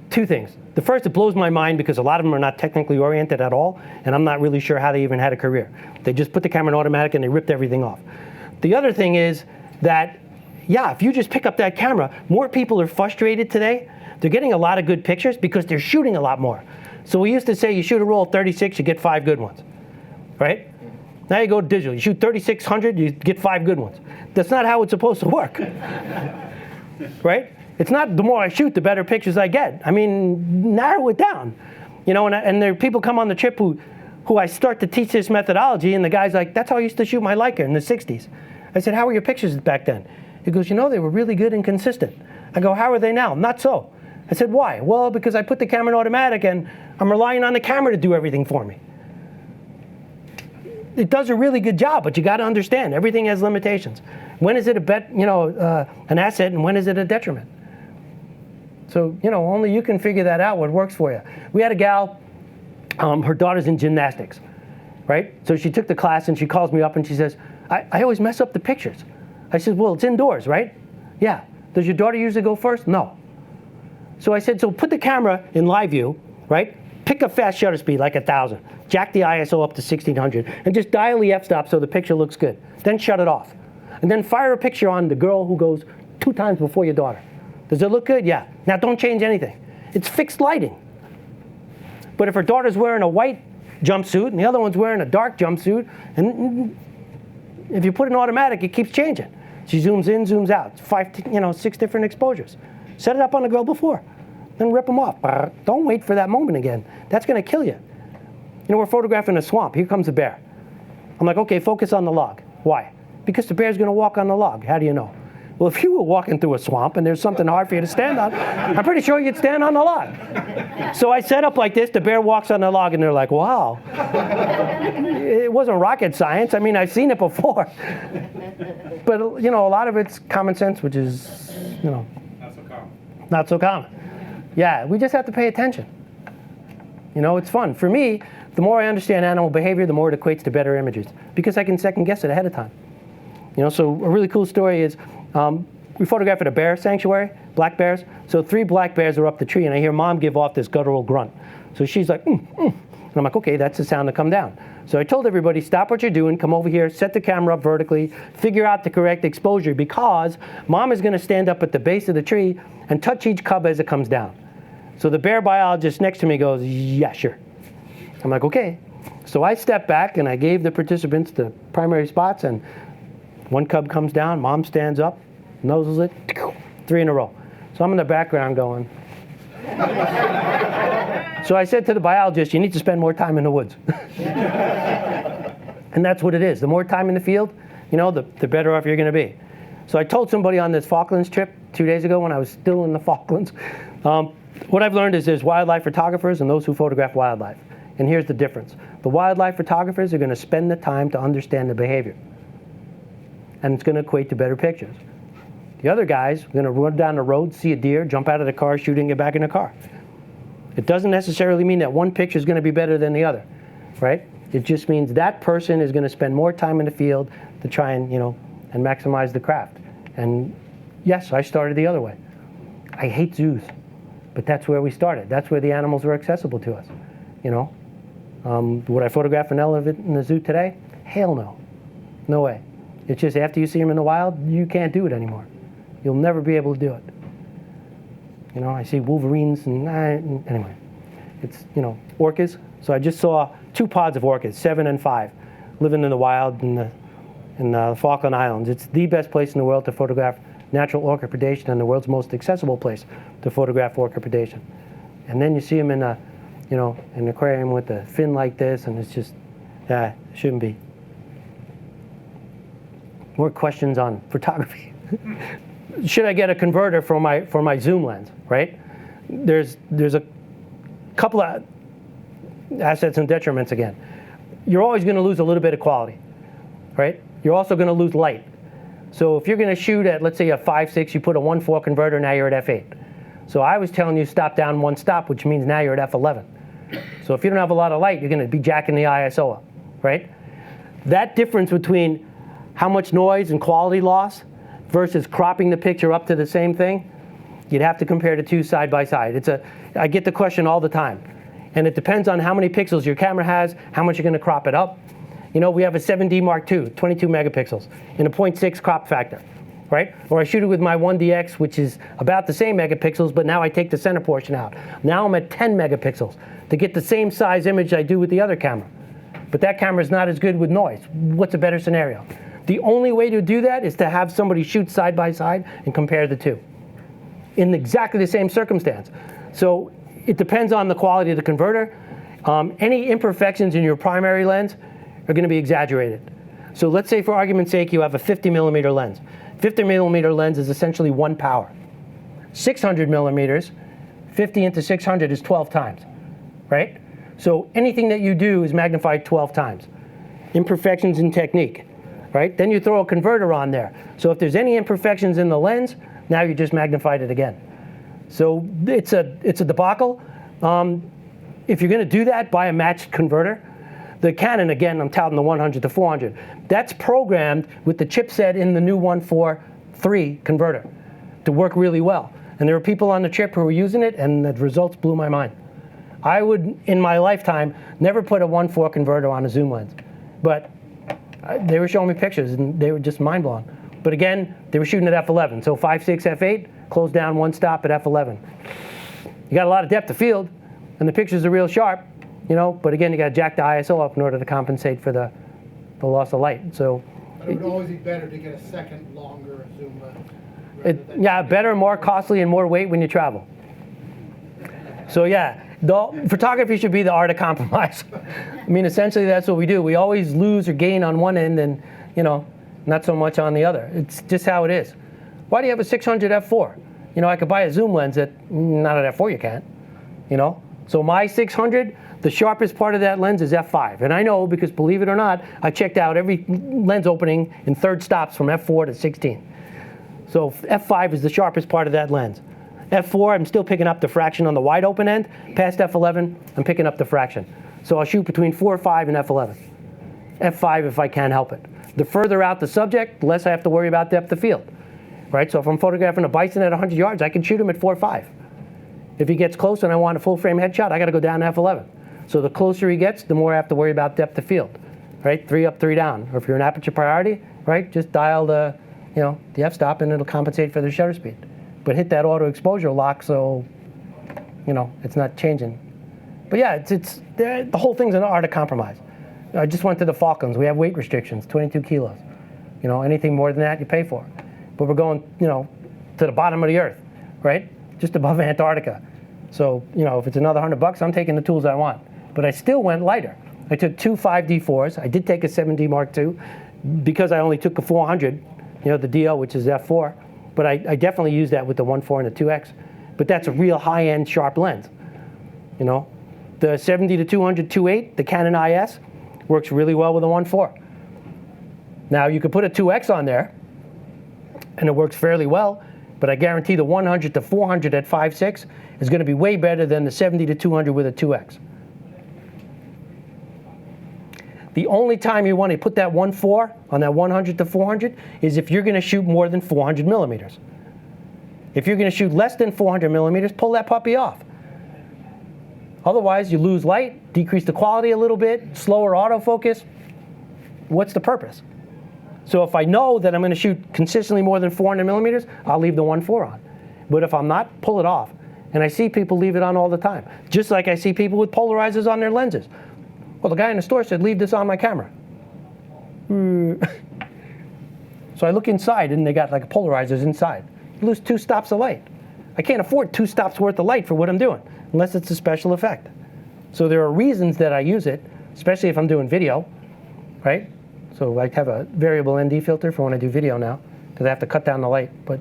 two things. The first, it blows my mind because a lot of them are not technically oriented at all, and I'm not really sure how they even had a career. They just put the camera in automatic and they ripped everything off. The other thing is that, yeah, if you just pick up that camera, more people are frustrated today. They're getting a lot of good pictures because they're shooting a lot more. So we used to say you shoot a roll of 36, you get 5 good ones, right? Now you go to digital, you shoot 3600, you get 5 good ones. That's not how it's supposed to work, right? It's not the more I shoot, the better pictures I get. I mean, narrow it down. You know, and there are people come on the trip who I start to teach this methodology, and the guy's like, that's how I used to shoot my Leica in the 60s. I said, how were your pictures back then? He goes, you know, they were really good and consistent. I go, how are they now? Not so. I said, why? Well, because I put the camera in automatic and I'm relying on the camera to do everything for me. It does a really good job, but you got to understand, everything has limitations. When is it an asset, and when is it a detriment? So, you know, only you can figure that out, what works for you. We had a gal, her daughter's in gymnastics, right? So she took the class and she calls me up and she says, I always mess up the pictures. I said, well, it's indoors, right? Yeah. Does your daughter usually go first? No. So I said, so put the camera in live view, right? Pick a fast shutter speed, like 1000. Jack the ISO up to 1600, and just dial the f-stop so the picture looks good. Then shut it off. And then fire a picture on the girl who goes 2 times before your daughter. Does it look good? Yeah. Now don't change anything. It's fixed lighting. But if her daughter's wearing a white jumpsuit and the other one's wearing a dark jumpsuit, and if you put it in automatic, it keeps changing. She zooms in, zooms out. 6 different exposures. Set it up on the girl before. Then rip them off. Don't wait for that moment again. That's going to kill you. You know, we're photographing a swamp. Here comes a bear. I'm like, okay, focus on the log. Why? Because the bear's going to walk on the log. How do you know? Well, if you were walking through a swamp and there's something hard for you to stand on, I'm pretty sure you'd stand on the log. So I set up like this. The bear walks on the log, and they're like, wow. It wasn't rocket science. I mean, I've seen it before. But, you know, a lot of it's common sense, which is, you know, not so common. Yeah, we just have to pay attention. You know, it's fun. For me, the more I understand animal behavior, the more it equates to better images, because I can second guess it ahead of time. You know, so a really cool story is we photographed at a bear sanctuary, black bears. So 3 black bears are up the tree, and I hear mom give off this guttural grunt. So she's like, And I'm like, okay, that's the sound to come down. So I told everybody, stop what you're doing, come over here, set the camera up vertically, figure out the correct exposure, because mom is going to stand up at the base of the tree and touch each cub as it comes down. So the bear biologist next to me goes, yeah, sure. I'm like, okay. So I step back and I gave the participants the primary spots, and 1 cub comes down, mom stands up, noses it, 3 in a row. So I'm in the background going. So I said to the biologist, you need to spend more time in the woods. And that's what it is. The more time in the field, you know, the better off you're going to be. So I told somebody on this Falklands trip 2 days ago when I was still in the Falklands, what I've learned is there's wildlife photographers and those who photograph wildlife. And here's the difference. The wildlife photographers are going to spend the time to understand the behavior. And it's going to equate to better pictures. The other guys are going to run down the road, see a deer, jump out of the car, shooting it back in the car. It doesn't necessarily mean that one picture is going to be better than the other, right? It just means that person is going to spend more time in the field to try and, and maximize the craft. And yes, I started the other way. I hate zoos, but that's where we started. That's where the animals were accessible to us, Would I photograph an elephant in the zoo today? Hell no. No way. It's just after you see them in the wild, you can't do it anymore. You'll never be able to do it. I see wolverines and anyway. It's, orcas. So I just saw 2 pods of orcas, 7 and 5, living in the wild in the Falkland Islands. It's the best place in the world to photograph natural orca predation and the world's most accessible place to photograph orca predation. And then you see them in an aquarium with a fin like this, and it's just, it shouldn't be. More questions on photography. Should I get a converter for my zoom lens, right? There's a couple of assets and detriments again. You're always going to lose a little bit of quality, right? You're also going to lose light. So if you're going to shoot at, let's say, a 5.6, you put a 1.4 converter, now you're at f8. So I was telling you stop down 1 stop, which means now you're at f11. So if you don't have a lot of light, you're going to be jacking the ISO up, right? That difference between how much noise and quality loss versus cropping the picture up to the same thing, you'd have to compare the two side by side. I get the question all the time. And it depends on how many pixels your camera has, how much you're going to crop it up. We have a 7D Mark II, 22 megapixels, and a 0.6 crop factor, right? Or I shoot it with my 1DX, which is about the same megapixels, but now I take the center portion out. Now I'm at 10 megapixels to get the same size image I do with the other camera. But that camera is not as good with noise. What's a better scenario? The only way to do that is to have somebody shoot side by side and compare the two in exactly the same circumstance. So it depends on the quality of the converter. Any imperfections in your primary lens are going to be exaggerated. So let's say, for argument's sake, you have a 50 millimeter lens. 50 millimeter lens is essentially 1 power. 600 millimeters, 50 into 600 is 12 times, right? So anything that you do is magnified 12 times. Imperfections in technique, right? Then you throw a converter on there. So if there's any imperfections in the lens, now you just magnified it again. So it's a debacle. If you're going to do that, buy a matched converter. The Canon, again, I'm touting the 100 to 400. That's programmed with the chipset in the new 143 converter to work really well. And there were people on the trip who were using it, and the results blew my mind. I would, in my lifetime, never put a 1.4 converter on a zoom lens. But they were showing me pictures, and they were just mind-blown. But again, they were shooting at f11. So 5.6, f8, close down 1 stop at f11. You got a lot of depth of field, and the pictures are real sharp. But again, you got to jack the ISO up in order to compensate for the loss of light. So, but it would always be better to get a second longer zoom lens. Yeah, better, more costly, and more weight when you travel. So yeah, the photography should be the art of compromise. I mean, essentially that's what we do. We always lose or gain on one end, and not so much on the other. It's just how it is. Why do you have a 600 f4? I could buy a zoom lens that not at f4 you can't. So my 600. The sharpest part of that lens is f5. And I know because, believe it or not, I checked out every lens opening in third stops from f4 to 16. So f5 is the sharpest part of that lens. f4, I'm still picking up the fraction on the wide open end. Past f11, I'm picking up the fraction. So I'll shoot between 4.5 and f11. f5 if I can help it. The further out the subject, the less I have to worry about depth of field. Right? So if I'm photographing a bison at 100 yards, I can shoot him at 4.5. If he gets close and I want a full frame headshot, I got to go down to f11. So the closer he gets, the more I have to worry about depth of field, right? 3 up, 3 down. Or if you're an aperture priority, right, just dial the f-stop and it'll compensate for the shutter speed. But hit that auto exposure lock so, it's not changing. But yeah, the whole thing's an art of compromise. I just went to the Falklands. We have weight restrictions, 22 kilos. Anything more than that, you pay for. But we're going, to the bottom of the earth, right? Just above Antarctica. So, if it's another $100, I'm taking the tools I want. But I still went lighter. I took 2 5D4s. I did take a 7D Mark II because I only took a 400, the DL, which is f4. But I definitely used that with the 1.4 and the 2X. But that's a real high-end sharp lens. The 70 to 200 2.8, the Canon IS, works really well with a 1.4. Now, you could put a 2X on there, and it works fairly well. But I guarantee the 100 to 400 at 5.6 is going to be way better than the 70 to 200 with a 2X. The only time you want to put that 1.4 on that 100 to 400 is if you're going to shoot more than 400 millimeters. If you're going to shoot less than 400 millimeters, pull that puppy off. Otherwise, you lose light, decrease the quality a little bit, slower autofocus. What's the purpose? So if I know that I'm going to shoot consistently more than 400 millimeters, I'll leave the 1.4 on. But if I'm not, pull it off. And I see people leave it on all the time. Just like I see people with polarizers on their lenses. Well, the guy in the store said, leave this on my camera. So I look inside, and they got like polarizers inside. You lose 2 stops of light. I can't afford 2 stops worth of light for what I'm doing, unless it's a special effect. So there are reasons that I use it, especially if I'm doing video, right? So I have a variable ND filter for when I do video now, because I have to cut down the light. But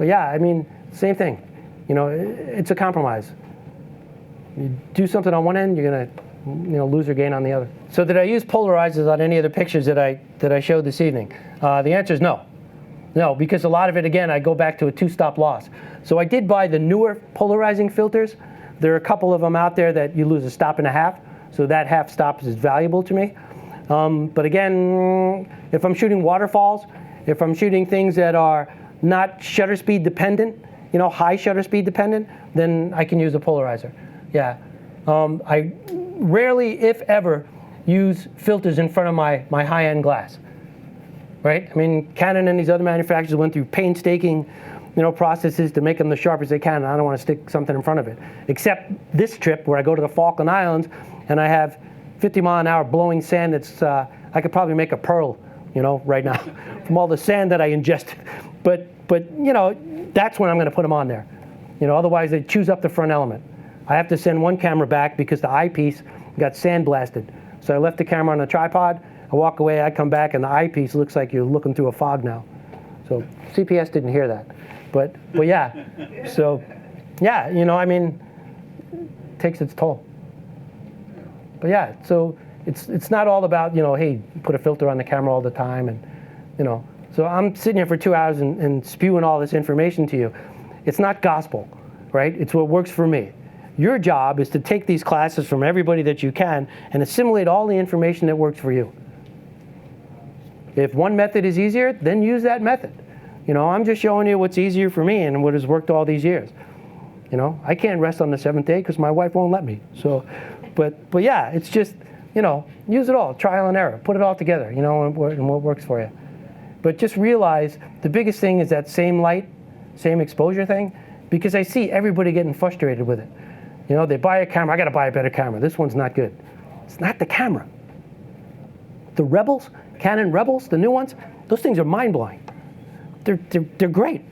yeah, I mean, same thing. You know, it's a compromise. You do something on one end, you're gonna lose or gain on the other. So did I use polarizers on any of the pictures that I showed this evening? The answer is no. No, because a lot of it, again, I go back to a 2-stop loss. So I did buy the newer polarizing filters. There are a couple of them out there that you lose a stop and a half, so that half stop is valuable to me. But again, if I'm shooting waterfalls, if I'm shooting things that are not shutter speed dependent, high shutter speed dependent, then I can use a polarizer. Yeah. I rarely, if ever, use filters in front of my high-end glass. Right? I mean, Canon and these other manufacturers went through painstaking, processes to make them the sharpest they can. And I don't want to stick something in front of it. Except this trip where I go to the Falkland Islands and I have 50-mile-an-hour blowing sand that's, I could probably make a pearl, right now from all the sand that I ingested. But that's when I'm going to put them on there. Otherwise they chews up the front element. I have to send one camera back because the eyepiece got sandblasted. So I left the camera on a tripod. I walk away, I come back, and the eyepiece looks like you're looking through a fog now. So CPS didn't hear that. But yeah. So yeah, I mean, it takes its toll. But yeah, so it's not all about, hey, put a filter on the camera all the time. And, so I'm sitting here for 2 hours and spewing all this information to you. It's not gospel, right? It's what works for me. Your job is to take these classes from everybody that you can and assimilate all the information that works for you. If one method is easier, then use that method. I'm just showing you what's easier for me and what has worked all these years. I can't rest on the 7th day because my wife won't let me. So, but yeah, it's just, use it all, trial and error, put it all together, and what works for you. But just realize the biggest thing is that same light, same exposure thing, because I see everybody getting frustrated with it. They buy a camera, I got to buy a better camera. This one's not good. It's not the camera. The Rebels, Canon Rebels, the new ones, those things are mind-blowing. They're great.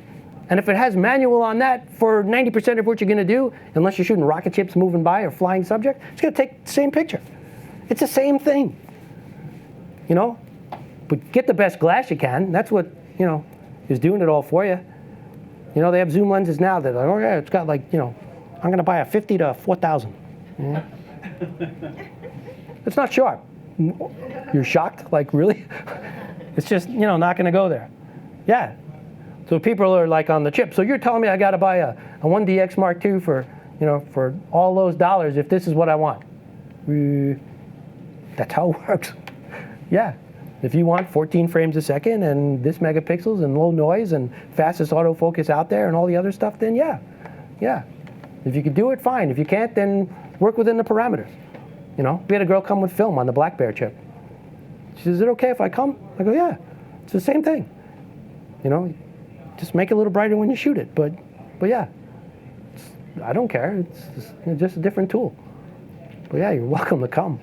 And if it has manual on that for 90% of what you're going to do, unless you're shooting rocket ships moving by or flying subject, it's going to take the same picture. It's the same thing. But get the best glass you can. That's what, is doing it all for you. They have zoom lenses now that, oh yeah, it's got like, I'm going to buy a 50 to 4,000. Yeah. It's not sharp. You're shocked? Like, really? It's just, not going to go there. Yeah. So people are like on the chip. So you're telling me I got to buy a 1DX Mark II for, for all those dollars if this is what I want. That's how it works. Yeah. If you want 14 frames a second and this megapixels and low noise and fastest autofocus out there and all the other stuff, then yeah. Yeah. If you can do it, fine. If you can't, then work within the parameters. We had a girl come with film on the Black Bear chip. She says, is it okay if I come? I go, yeah. It's the same thing. Just make it a little brighter when you shoot it. But yeah, I don't care. It's just a different tool. But yeah, you're welcome to come.